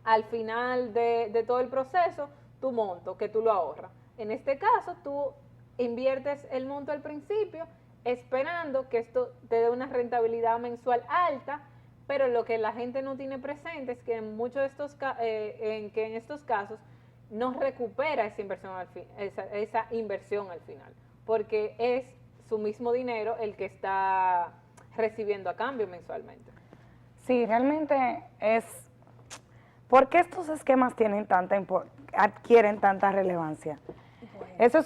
al final de todo el proceso tu monto, que tú lo ahorras. En este caso, tú inviertes el monto al principio esperando que esto te dé una rentabilidad mensual alta, pero lo que la gente no tiene presente es que en muchos de estos en estos casos no recupera esa inversión esa inversión al final, porque es su mismo dinero el que está recibiendo a cambio mensualmente. Sí, realmente es... ¿Por qué estos esquemas adquieren tanta relevancia? Eso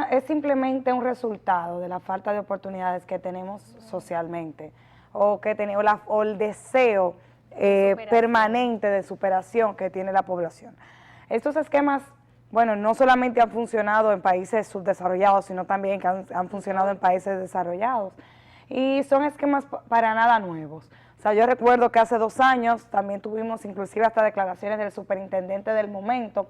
es simplemente un resultado de la falta de oportunidades que tenemos socialmente, o el deseo permanente de superación que tiene la población. Estos esquemas, bueno, no solamente han funcionado en países subdesarrollados, sino también que han funcionado en países desarrollados. Y son esquemas para nada nuevos. O sea, yo recuerdo que hace 2 años también tuvimos inclusive hasta declaraciones del superintendente del momento,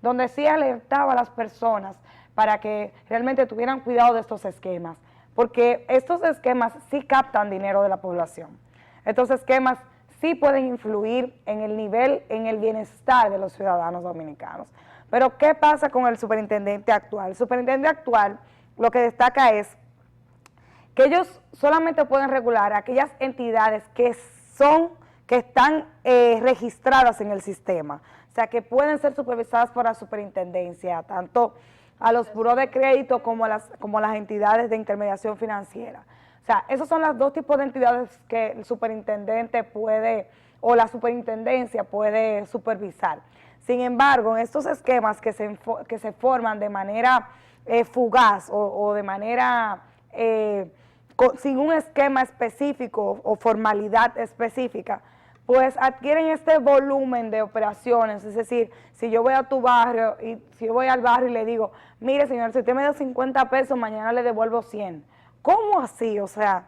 donde sí alertaba a las personas para que realmente tuvieran cuidado de estos esquemas, porque estos esquemas sí captan dinero de la población. Estos esquemas sí pueden influir en el nivel, en el bienestar de los ciudadanos dominicanos. Pero ¿qué pasa con el superintendente actual? El superintendente actual lo que destaca es que ellos solamente pueden regular aquellas entidades que están registradas en el sistema, o sea, que pueden ser supervisadas por la superintendencia, tanto a los burós de crédito como las entidades de intermediación financiera. O sea, esos son los 2 tipos de entidades que el superintendente puede, o la superintendencia puede supervisar. Sin embargo, en estos esquemas que se forman de manera fugaz o de manera... sin un esquema específico o formalidad específica, pues adquieren este volumen de operaciones. Es decir, si yo voy a tu barrio y si yo voy al barrio y le digo, mire señor, si usted me da 50 pesos, mañana le devuelvo 100. ¿Cómo así? O sea,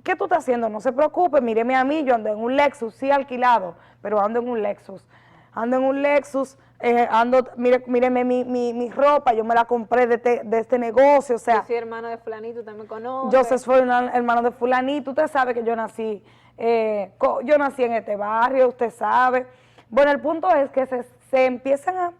¿qué tú estás haciendo? No se preocupe, míreme a mí, yo ando en un Lexus, sí alquilado, pero ando en un Lexus. Míreme mi ropa, yo me la compré de este negocio, o sea. Yo soy hermano de fulanito, usted me conoce. Yo soy hermano de fulanito, usted sabe que yo nací en este barrio, usted sabe. Bueno, el punto es que se empiezan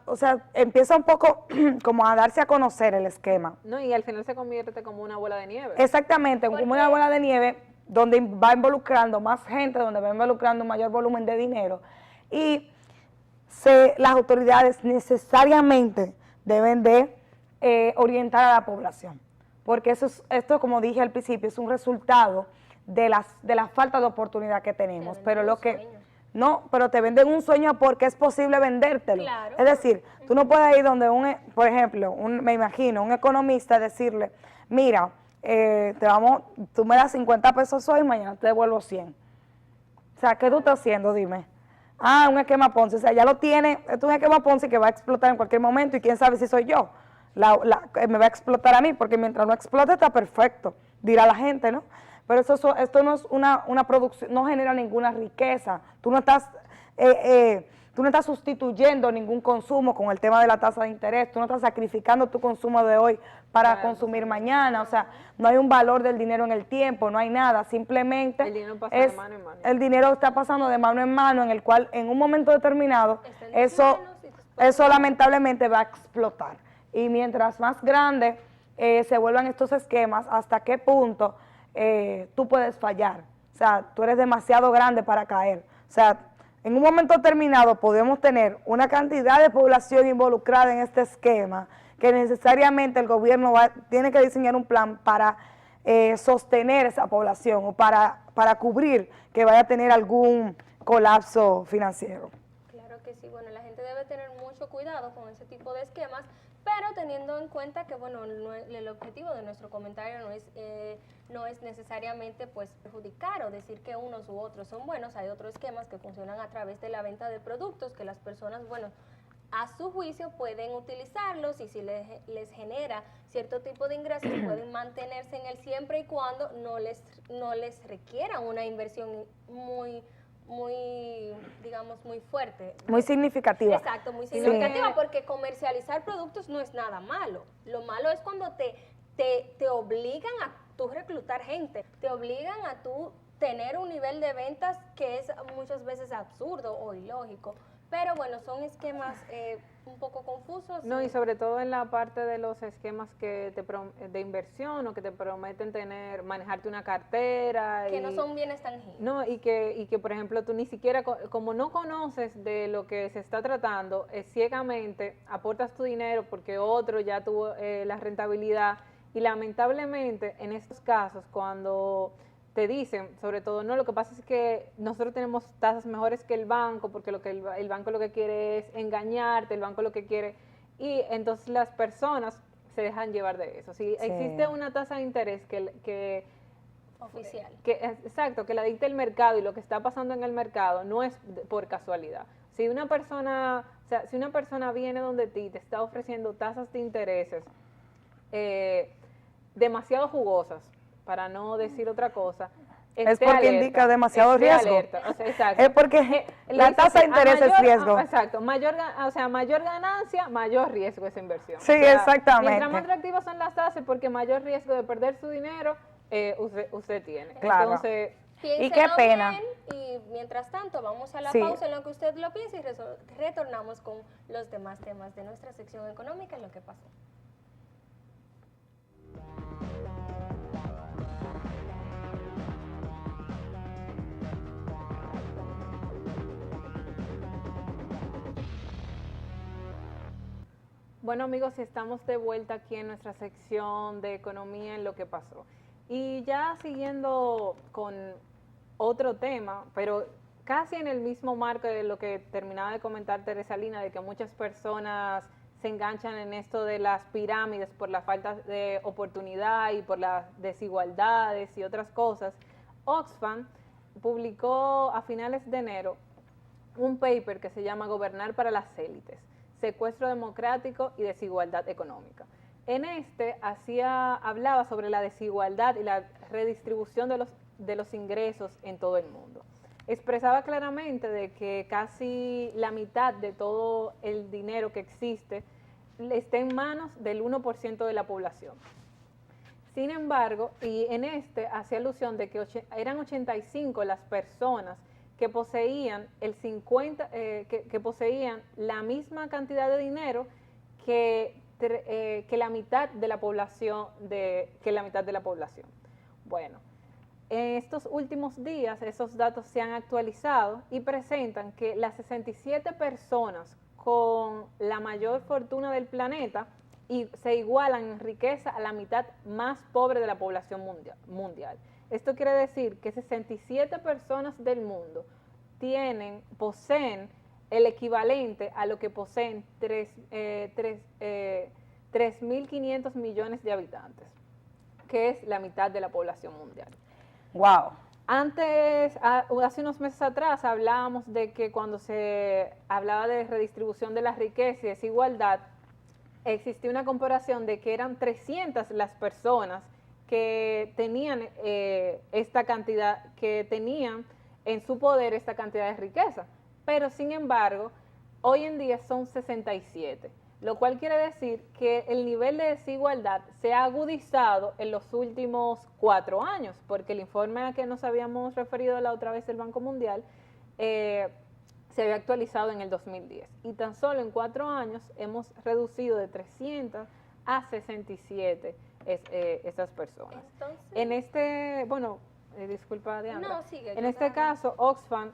o sea, empieza un poco como a darse a conocer el esquema. No, y al final se convierte como una bola de nieve. Exactamente, como una bola de nieve donde va involucrando más gente, donde va involucrando un mayor volumen de dinero, y las autoridades necesariamente deben de orientar a la población, porque esto, como dije al principio, es un resultado de la falta de oportunidad que tenemos, pero pero te venden un sueño porque es posible vendértelo. Claro. Es decir, tú no puedes ir donde por ejemplo, me imagino, un economista decirle, mira, tú me das 50 pesos hoy, mañana te devuelvo 100. O sea, ¿qué tú estás haciendo? Dime. Un esquema Ponzi, o sea, ya lo tiene, es un esquema Ponzi que va a explotar en cualquier momento y quién sabe si soy yo. Me va a explotar a mí, porque mientras no explote está perfecto, dirá la gente, ¿no? Pero esto no es una producción, no genera ninguna riqueza. Tú no estás sustituyendo ningún consumo con el tema de la tasa de interés, tú no estás sacrificando tu consumo de hoy para consumir mañana, o sea, no hay un valor del dinero en el tiempo, no hay nada, simplemente el dinero pasa de mano en mano. El dinero está pasando de mano en mano, en el cual en un momento determinado eso lamentablemente va a explotar. Y mientras más grande se vuelvan estos esquemas, hasta qué punto tú puedes fallar, o sea, tú eres demasiado grande para caer, o sea, en un momento determinado podemos tener una cantidad de población involucrada en este esquema que necesariamente el gobierno tiene que diseñar un plan para sostener esa población o para cubrir que vaya a tener algún colapso financiero. Claro que sí, bueno, la gente debe tener mucho cuidado con ese tipo de esquemas, pero teniendo en cuenta que, bueno, el objetivo de nuestro comentario no es necesariamente pues perjudicar o decir que unos u otros son buenos. Hay otros esquemas que funcionan a través de la venta de productos que las personas, bueno, a su juicio pueden utilizarlos, y si les genera cierto tipo de ingresos pueden mantenerse en él siempre y cuando no les requiera una inversión muy, digamos, muy fuerte. Muy significativa. Exacto, muy significativa, porque comercializar productos no es nada malo. Lo malo es cuando te obligan a tú reclutar gente, te obligan a tú tener un nivel de ventas que es muchas veces absurdo o ilógico. Pero bueno, son esquemas un poco confusos. No, y sobre todo en la parte de los esquemas que de inversión o que te prometen manejarte una cartera. Que no son bienes tangibles. No, y que por ejemplo tú ni siquiera, como no conoces de lo que se está tratando, ciegamente aportas tu dinero porque otro ya tuvo la rentabilidad. Y lamentablemente en estos casos cuando te dicen, sobre todo, no, lo que pasa es que nosotros tenemos tasas mejores que el banco, porque el banco lo que quiere es engañarte, el banco lo que quiere, y entonces las personas se dejan llevar de eso. Si existe una tasa de interés oficial. Exacto, que la dicta el mercado y lo que está pasando en el mercado no es por casualidad. Si una persona viene donde ti te está ofreciendo tasas de intereses demasiado jugosas, para no decir otra cosa, es porque indica demasiado riesgo. O sea, exacto. Es porque la tasa de interés es riesgo. Exacto, mayor ganancia, mayor riesgo esa inversión. Sí, o sea, exactamente. Mientras más atractivas son las tasas, porque mayor riesgo de perder su dinero usted tiene. Claro. Entonces, y qué pena. Bien, y mientras tanto, vamos a la Sí. pausa en lo que usted lo piensa y retornamos con los demás temas de nuestra sección económica en lo que pasó. Bueno amigos, estamos de vuelta aquí en nuestra sección de economía en lo que pasó. Y ya siguiendo con otro tema, pero casi en el mismo marco de lo que terminaba de comentar Teresa Lina, de que muchas personas se enganchan en esto de las pirámides por la falta de oportunidad y por las desigualdades y otras cosas, Oxfam publicó a finales de enero un paper que se llama Gobernar para las élites, secuestro democrático y desigualdad económica. En hablaba sobre la desigualdad y la redistribución de los ingresos en todo el mundo. Expresaba claramente de que casi la mitad de todo el dinero que existe está en manos del 1% de la población. Sin embargo, y hacía alusión de que eran 85 las personas que poseían que poseían la misma cantidad de dinero que la mitad de la población Bueno, en estos últimos días esos datos se han actualizado y presentan que las 67 personas con la mayor fortuna del planeta se igualan en riqueza a la mitad más pobre de la población mundial. Esto quiere decir que 67 personas del mundo poseen el equivalente a lo que poseen 3.500 millones de habitantes, que es la mitad de la población mundial. Wow. Hace unos meses atrás hablábamos de que cuando se hablaba de redistribución de la riqueza y desigualdad, existía una comparación de que eran 300 las personas que tenían esta cantidad, que tenían en su poder esta cantidad de riqueza, pero sin embargo, hoy en día son 67, lo cual quiere decir que el nivel de desigualdad se ha agudizado en los últimos 4 años, porque el informe a que nos habíamos referido la otra vez del Banco Mundial se había actualizado en el 2010, y tan solo en 4 años hemos reducido de 300 a 67 esas personas. Entonces, disculpa, Diana. No, sigue, en este caso, Oxfam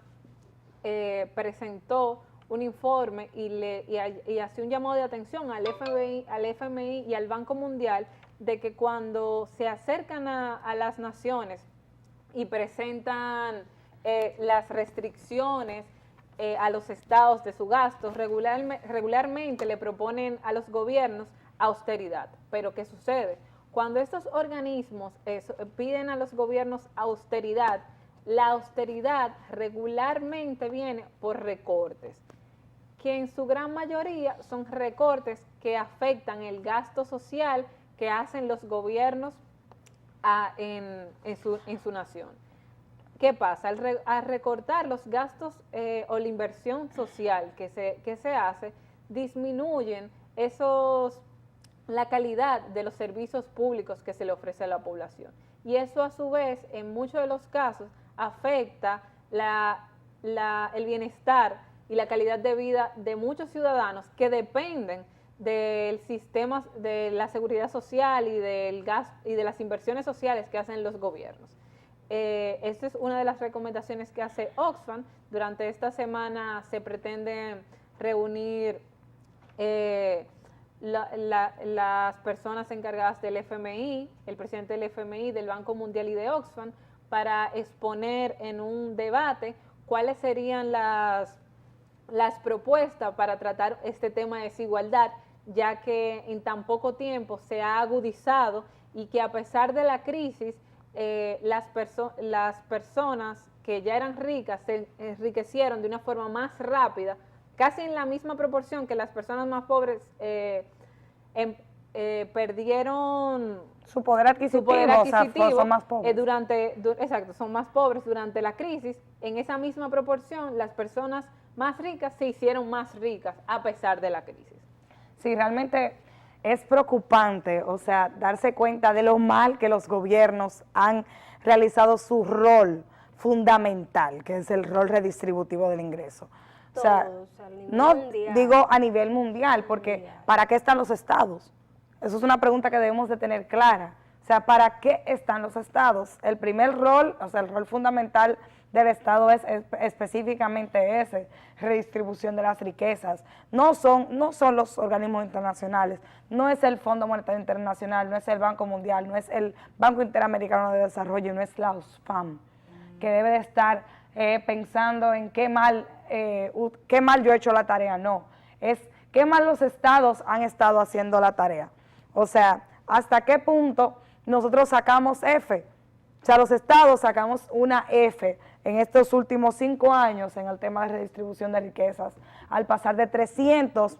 presentó un informe y hace un llamado de atención al FMI y al Banco Mundial de que cuando se acercan a las naciones y presentan las restricciones a los estados de su gasto, regularmente le proponen a los gobiernos austeridad. Pero ¿qué sucede? Cuando estos organismos piden a los gobiernos austeridad, la austeridad regularmente viene por recortes, que en su gran mayoría son recortes que afectan el gasto social que hacen los gobiernos en su nación. ¿Qué pasa? Al recortar los gastos o la inversión social que se hace, disminuyen la calidad de los servicios públicos que se le ofrece a la población. Y eso a su vez, en muchos de los casos, afecta el bienestar y la calidad de vida de muchos ciudadanos que dependen del sistema de la seguridad social y del gas y de las inversiones sociales que hacen los gobiernos. Esta es una de las recomendaciones que hace Oxfam. Durante esta semana se pretende reunir las personas encargadas del FMI, el presidente del FMI, del Banco Mundial y de Oxfam, para exponer en un debate cuáles serían las propuestas para tratar este tema de desigualdad, ya que en tan poco tiempo se ha agudizado y que a pesar de la crisis, las personas que ya eran ricas se enriquecieron de una forma más rápida, casi en la misma proporción que las personas más pobres perdieron su poder adquisitivo, o sea, son más pobres. Exacto, son más pobres durante la crisis. En esa misma proporción, las personas más ricas se hicieron más ricas a pesar de la crisis. Sí, realmente es preocupante, o sea, darse cuenta de lo mal que los gobiernos han realizado su rol fundamental, que es el rol redistributivo del ingreso. O sea, no digo a nivel mundial, porque ¿para qué están los estados? Eso es una pregunta que debemos de tener clara. O sea, ¿para qué están los estados? El primer rol, o sea, el rol fundamental del Estado es específicamente ese, redistribución de las riquezas. No son los organismos internacionales, no es el Fondo Monetario Internacional, no es el Banco Mundial, no es el Banco Interamericano de Desarrollo, no es la OSFAM, que debe de estar pensando en qué mal yo he hecho la tarea. No, es qué mal los estados han estado haciendo la tarea. O sea, hasta qué punto nosotros sacamos F. O sea, los estados sacamos una F en estos últimos 5 años en el tema de redistribución de riquezas, al pasar de 300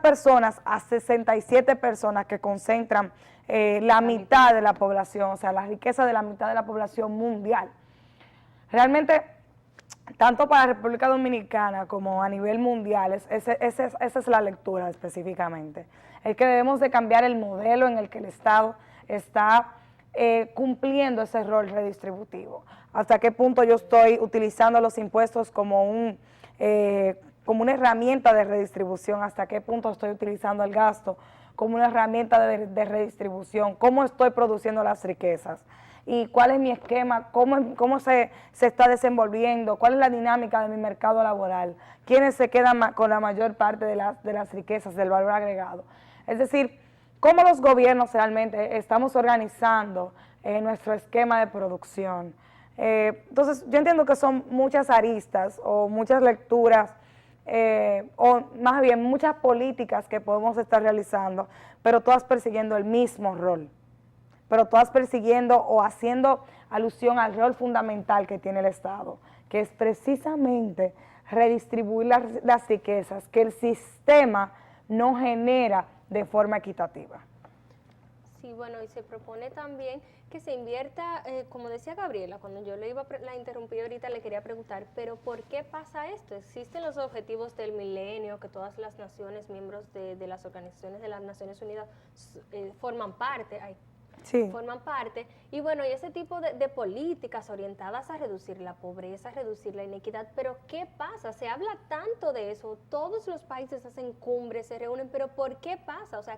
personas a 67 personas que concentran la mitad de la población, o sea, la riqueza de la mitad de la población mundial. Realmente, tanto para la República Dominicana como a nivel mundial, esa es la lectura específicamente. Es que debemos de cambiar el modelo en el que el Estado está cumpliendo ese rol redistributivo. Hasta qué punto yo estoy utilizando los impuestos como una herramienta de redistribución, hasta qué punto estoy utilizando el gasto como una herramienta de redistribución, cómo estoy produciendo las riquezas y cuál es mi esquema, cómo se está desenvolviendo, cuál es la dinámica de mi mercado laboral, quiénes se quedan con la mayor parte de las riquezas, del valor agregado. Es decir, cómo los gobiernos realmente estamos organizando nuestro esquema de producción. Entonces, yo entiendo que son muchas aristas o muchas lecturas, o más bien muchas políticas que podemos estar realizando, pero todas persiguiendo el mismo rol, pero todas persiguiendo o haciendo alusión al rol fundamental que tiene el Estado, que es precisamente redistribuir las riquezas que el sistema no genera de forma equitativa. Sí, bueno, y se propone también que se invierta, como decía Gabriela, cuando yo la interrumpí ahorita, le quería preguntar, pero ¿por qué pasa esto? Existen los objetivos del milenio, que todas las naciones, miembros de las organizaciones de las Naciones Unidas forman parte, y bueno, y ese tipo de políticas orientadas a reducir la pobreza, reducir la inequidad, pero ¿qué pasa? Se habla tanto de eso, todos los países hacen cumbres, se reúnen, pero ¿por qué pasa? O sea,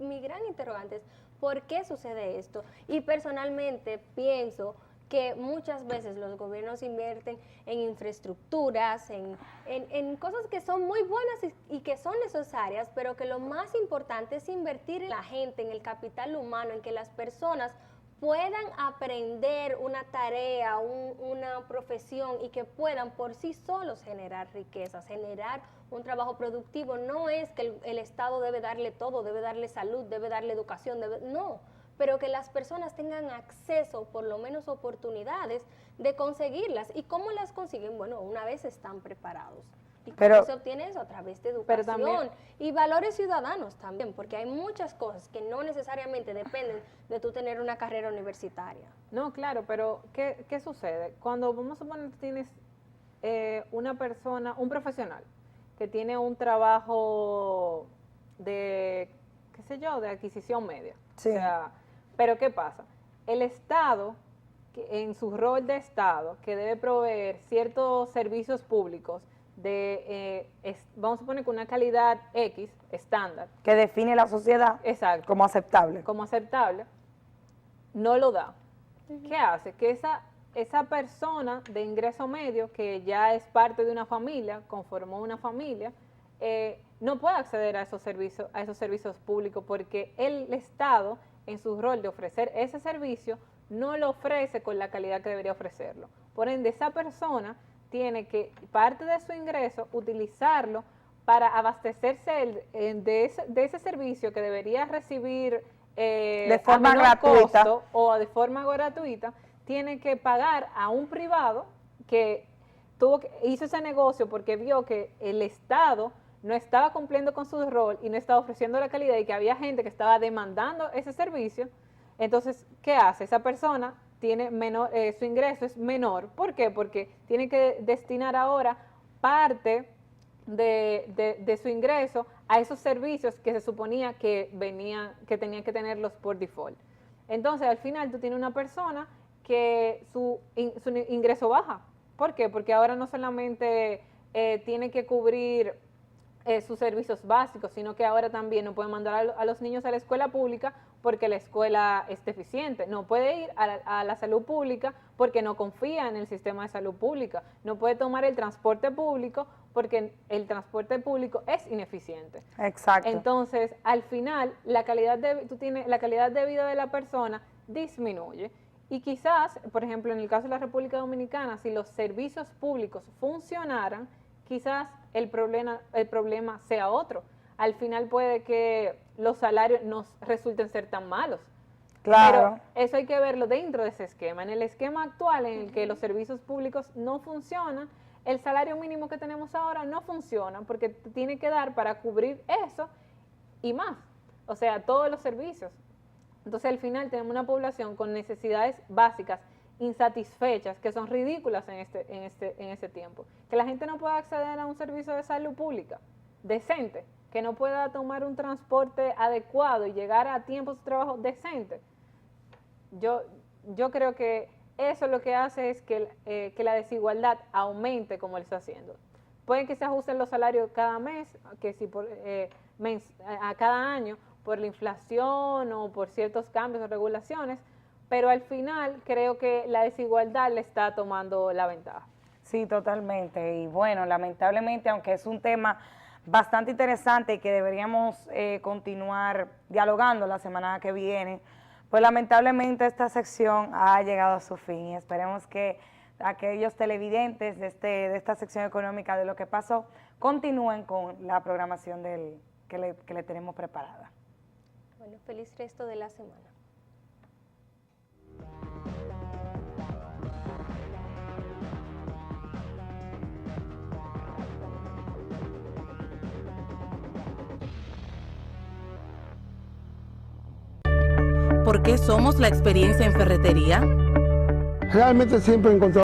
mi gran interrogante es, ¿por qué sucede esto? Y personalmente pienso que muchas veces los gobiernos invierten en infraestructuras, en cosas que son muy buenas y que son necesarias, pero que lo más importante es invertir en la gente, en el capital humano, en que las personas puedan aprender una tarea, una profesión y que puedan por sí solos generar riquezas, generar un trabajo productivo. No es que el Estado debe darle todo, debe darle salud, debe darle educación, no, pero que las personas tengan acceso, por lo menos oportunidades de conseguirlas. ¿Y cómo las consiguen? Bueno, una vez están preparados. ¿Y cómo se obtiene eso? A través de educación y valores ciudadanos también, porque hay muchas cosas que no necesariamente dependen de tú tener una carrera universitaria. No, claro, pero ¿qué sucede? Cuando vamos a poner, tienes una persona, un profesional, que tiene un trabajo de, de adquisición media. Sí. O sea, pero ¿qué pasa? El Estado, en su rol de Estado, que debe proveer ciertos servicios públicos vamos a poner con una calidad X, estándar. Que define la sociedad Exacto. como aceptable. Como aceptable, no lo da. ¿Qué hace? Que esa persona de ingreso medio, que ya es parte de una familia, conformó una familia, no puede acceder a esos servicios públicos porque el Estado, en su rol de ofrecer ese servicio, no lo ofrece con la calidad que debería ofrecerlo. Por ende, esa persona tiene que, parte de su ingreso, utilizarlo para abastecerse de ese servicio que debería recibir de forma a menor gratuita costo o de forma gratuita, tiene que pagar a un privado que hizo ese negocio porque vio que el Estado no estaba cumpliendo con su rol y no estaba ofreciendo la calidad y que había gente que estaba demandando ese servicio. Entonces, ¿qué hace? Esa persona tiene menor, su ingreso es menor. ¿Por qué? Porque tiene que destinar ahora parte de su ingreso a esos servicios que se suponía que tenían que tenerlos por default. Entonces, al final tú tienes una persona que su ingreso baja. ¿Por qué? Porque ahora no solamente tiene que cubrir sus servicios básicos, sino que ahora también no puede mandar a los niños a la escuela pública porque la escuela es deficiente, no puede ir a la salud pública porque no confía en el sistema de salud pública, no puede tomar el transporte público porque el transporte público es ineficiente. Exacto. Entonces, al final, la calidad de vida de la persona disminuye. Y quizás, por ejemplo, en el caso de la República Dominicana, si los servicios públicos funcionaran, quizás el problema sea otro. Al final puede que los salarios no resulten ser tan malos. Claro. Pero eso hay que verlo dentro de ese esquema. En el esquema actual en el que los servicios públicos no funcionan, el salario mínimo que tenemos ahora no funciona porque tiene que dar para cubrir eso y más. O sea, todos los servicios. Entonces, al final tenemos una población con necesidades básicas insatisfechas, que son ridículas en este tiempo. Que la gente no pueda acceder a un servicio de salud pública decente, que no pueda tomar un transporte adecuado y llegar a tiempo a su trabajo decente. Yo creo que eso lo que hace es que la desigualdad aumente como lo está haciendo. Pueden que se ajusten los salarios cada mes, que si a cada año, por la inflación o por ciertos cambios o regulaciones, pero al final creo que la desigualdad le está tomando la ventaja. Sí, totalmente. Y bueno, lamentablemente, aunque es un tema bastante interesante y que deberíamos continuar dialogando la semana que viene, pues lamentablemente esta sección ha llegado a su fin y esperemos que aquellos televidentes de esta sección económica de lo que pasó continúen con la programación que le tenemos preparada. Bueno, feliz resto de la semana. ¿Por qué somos la experiencia en ferretería? Realmente siempre he encontrado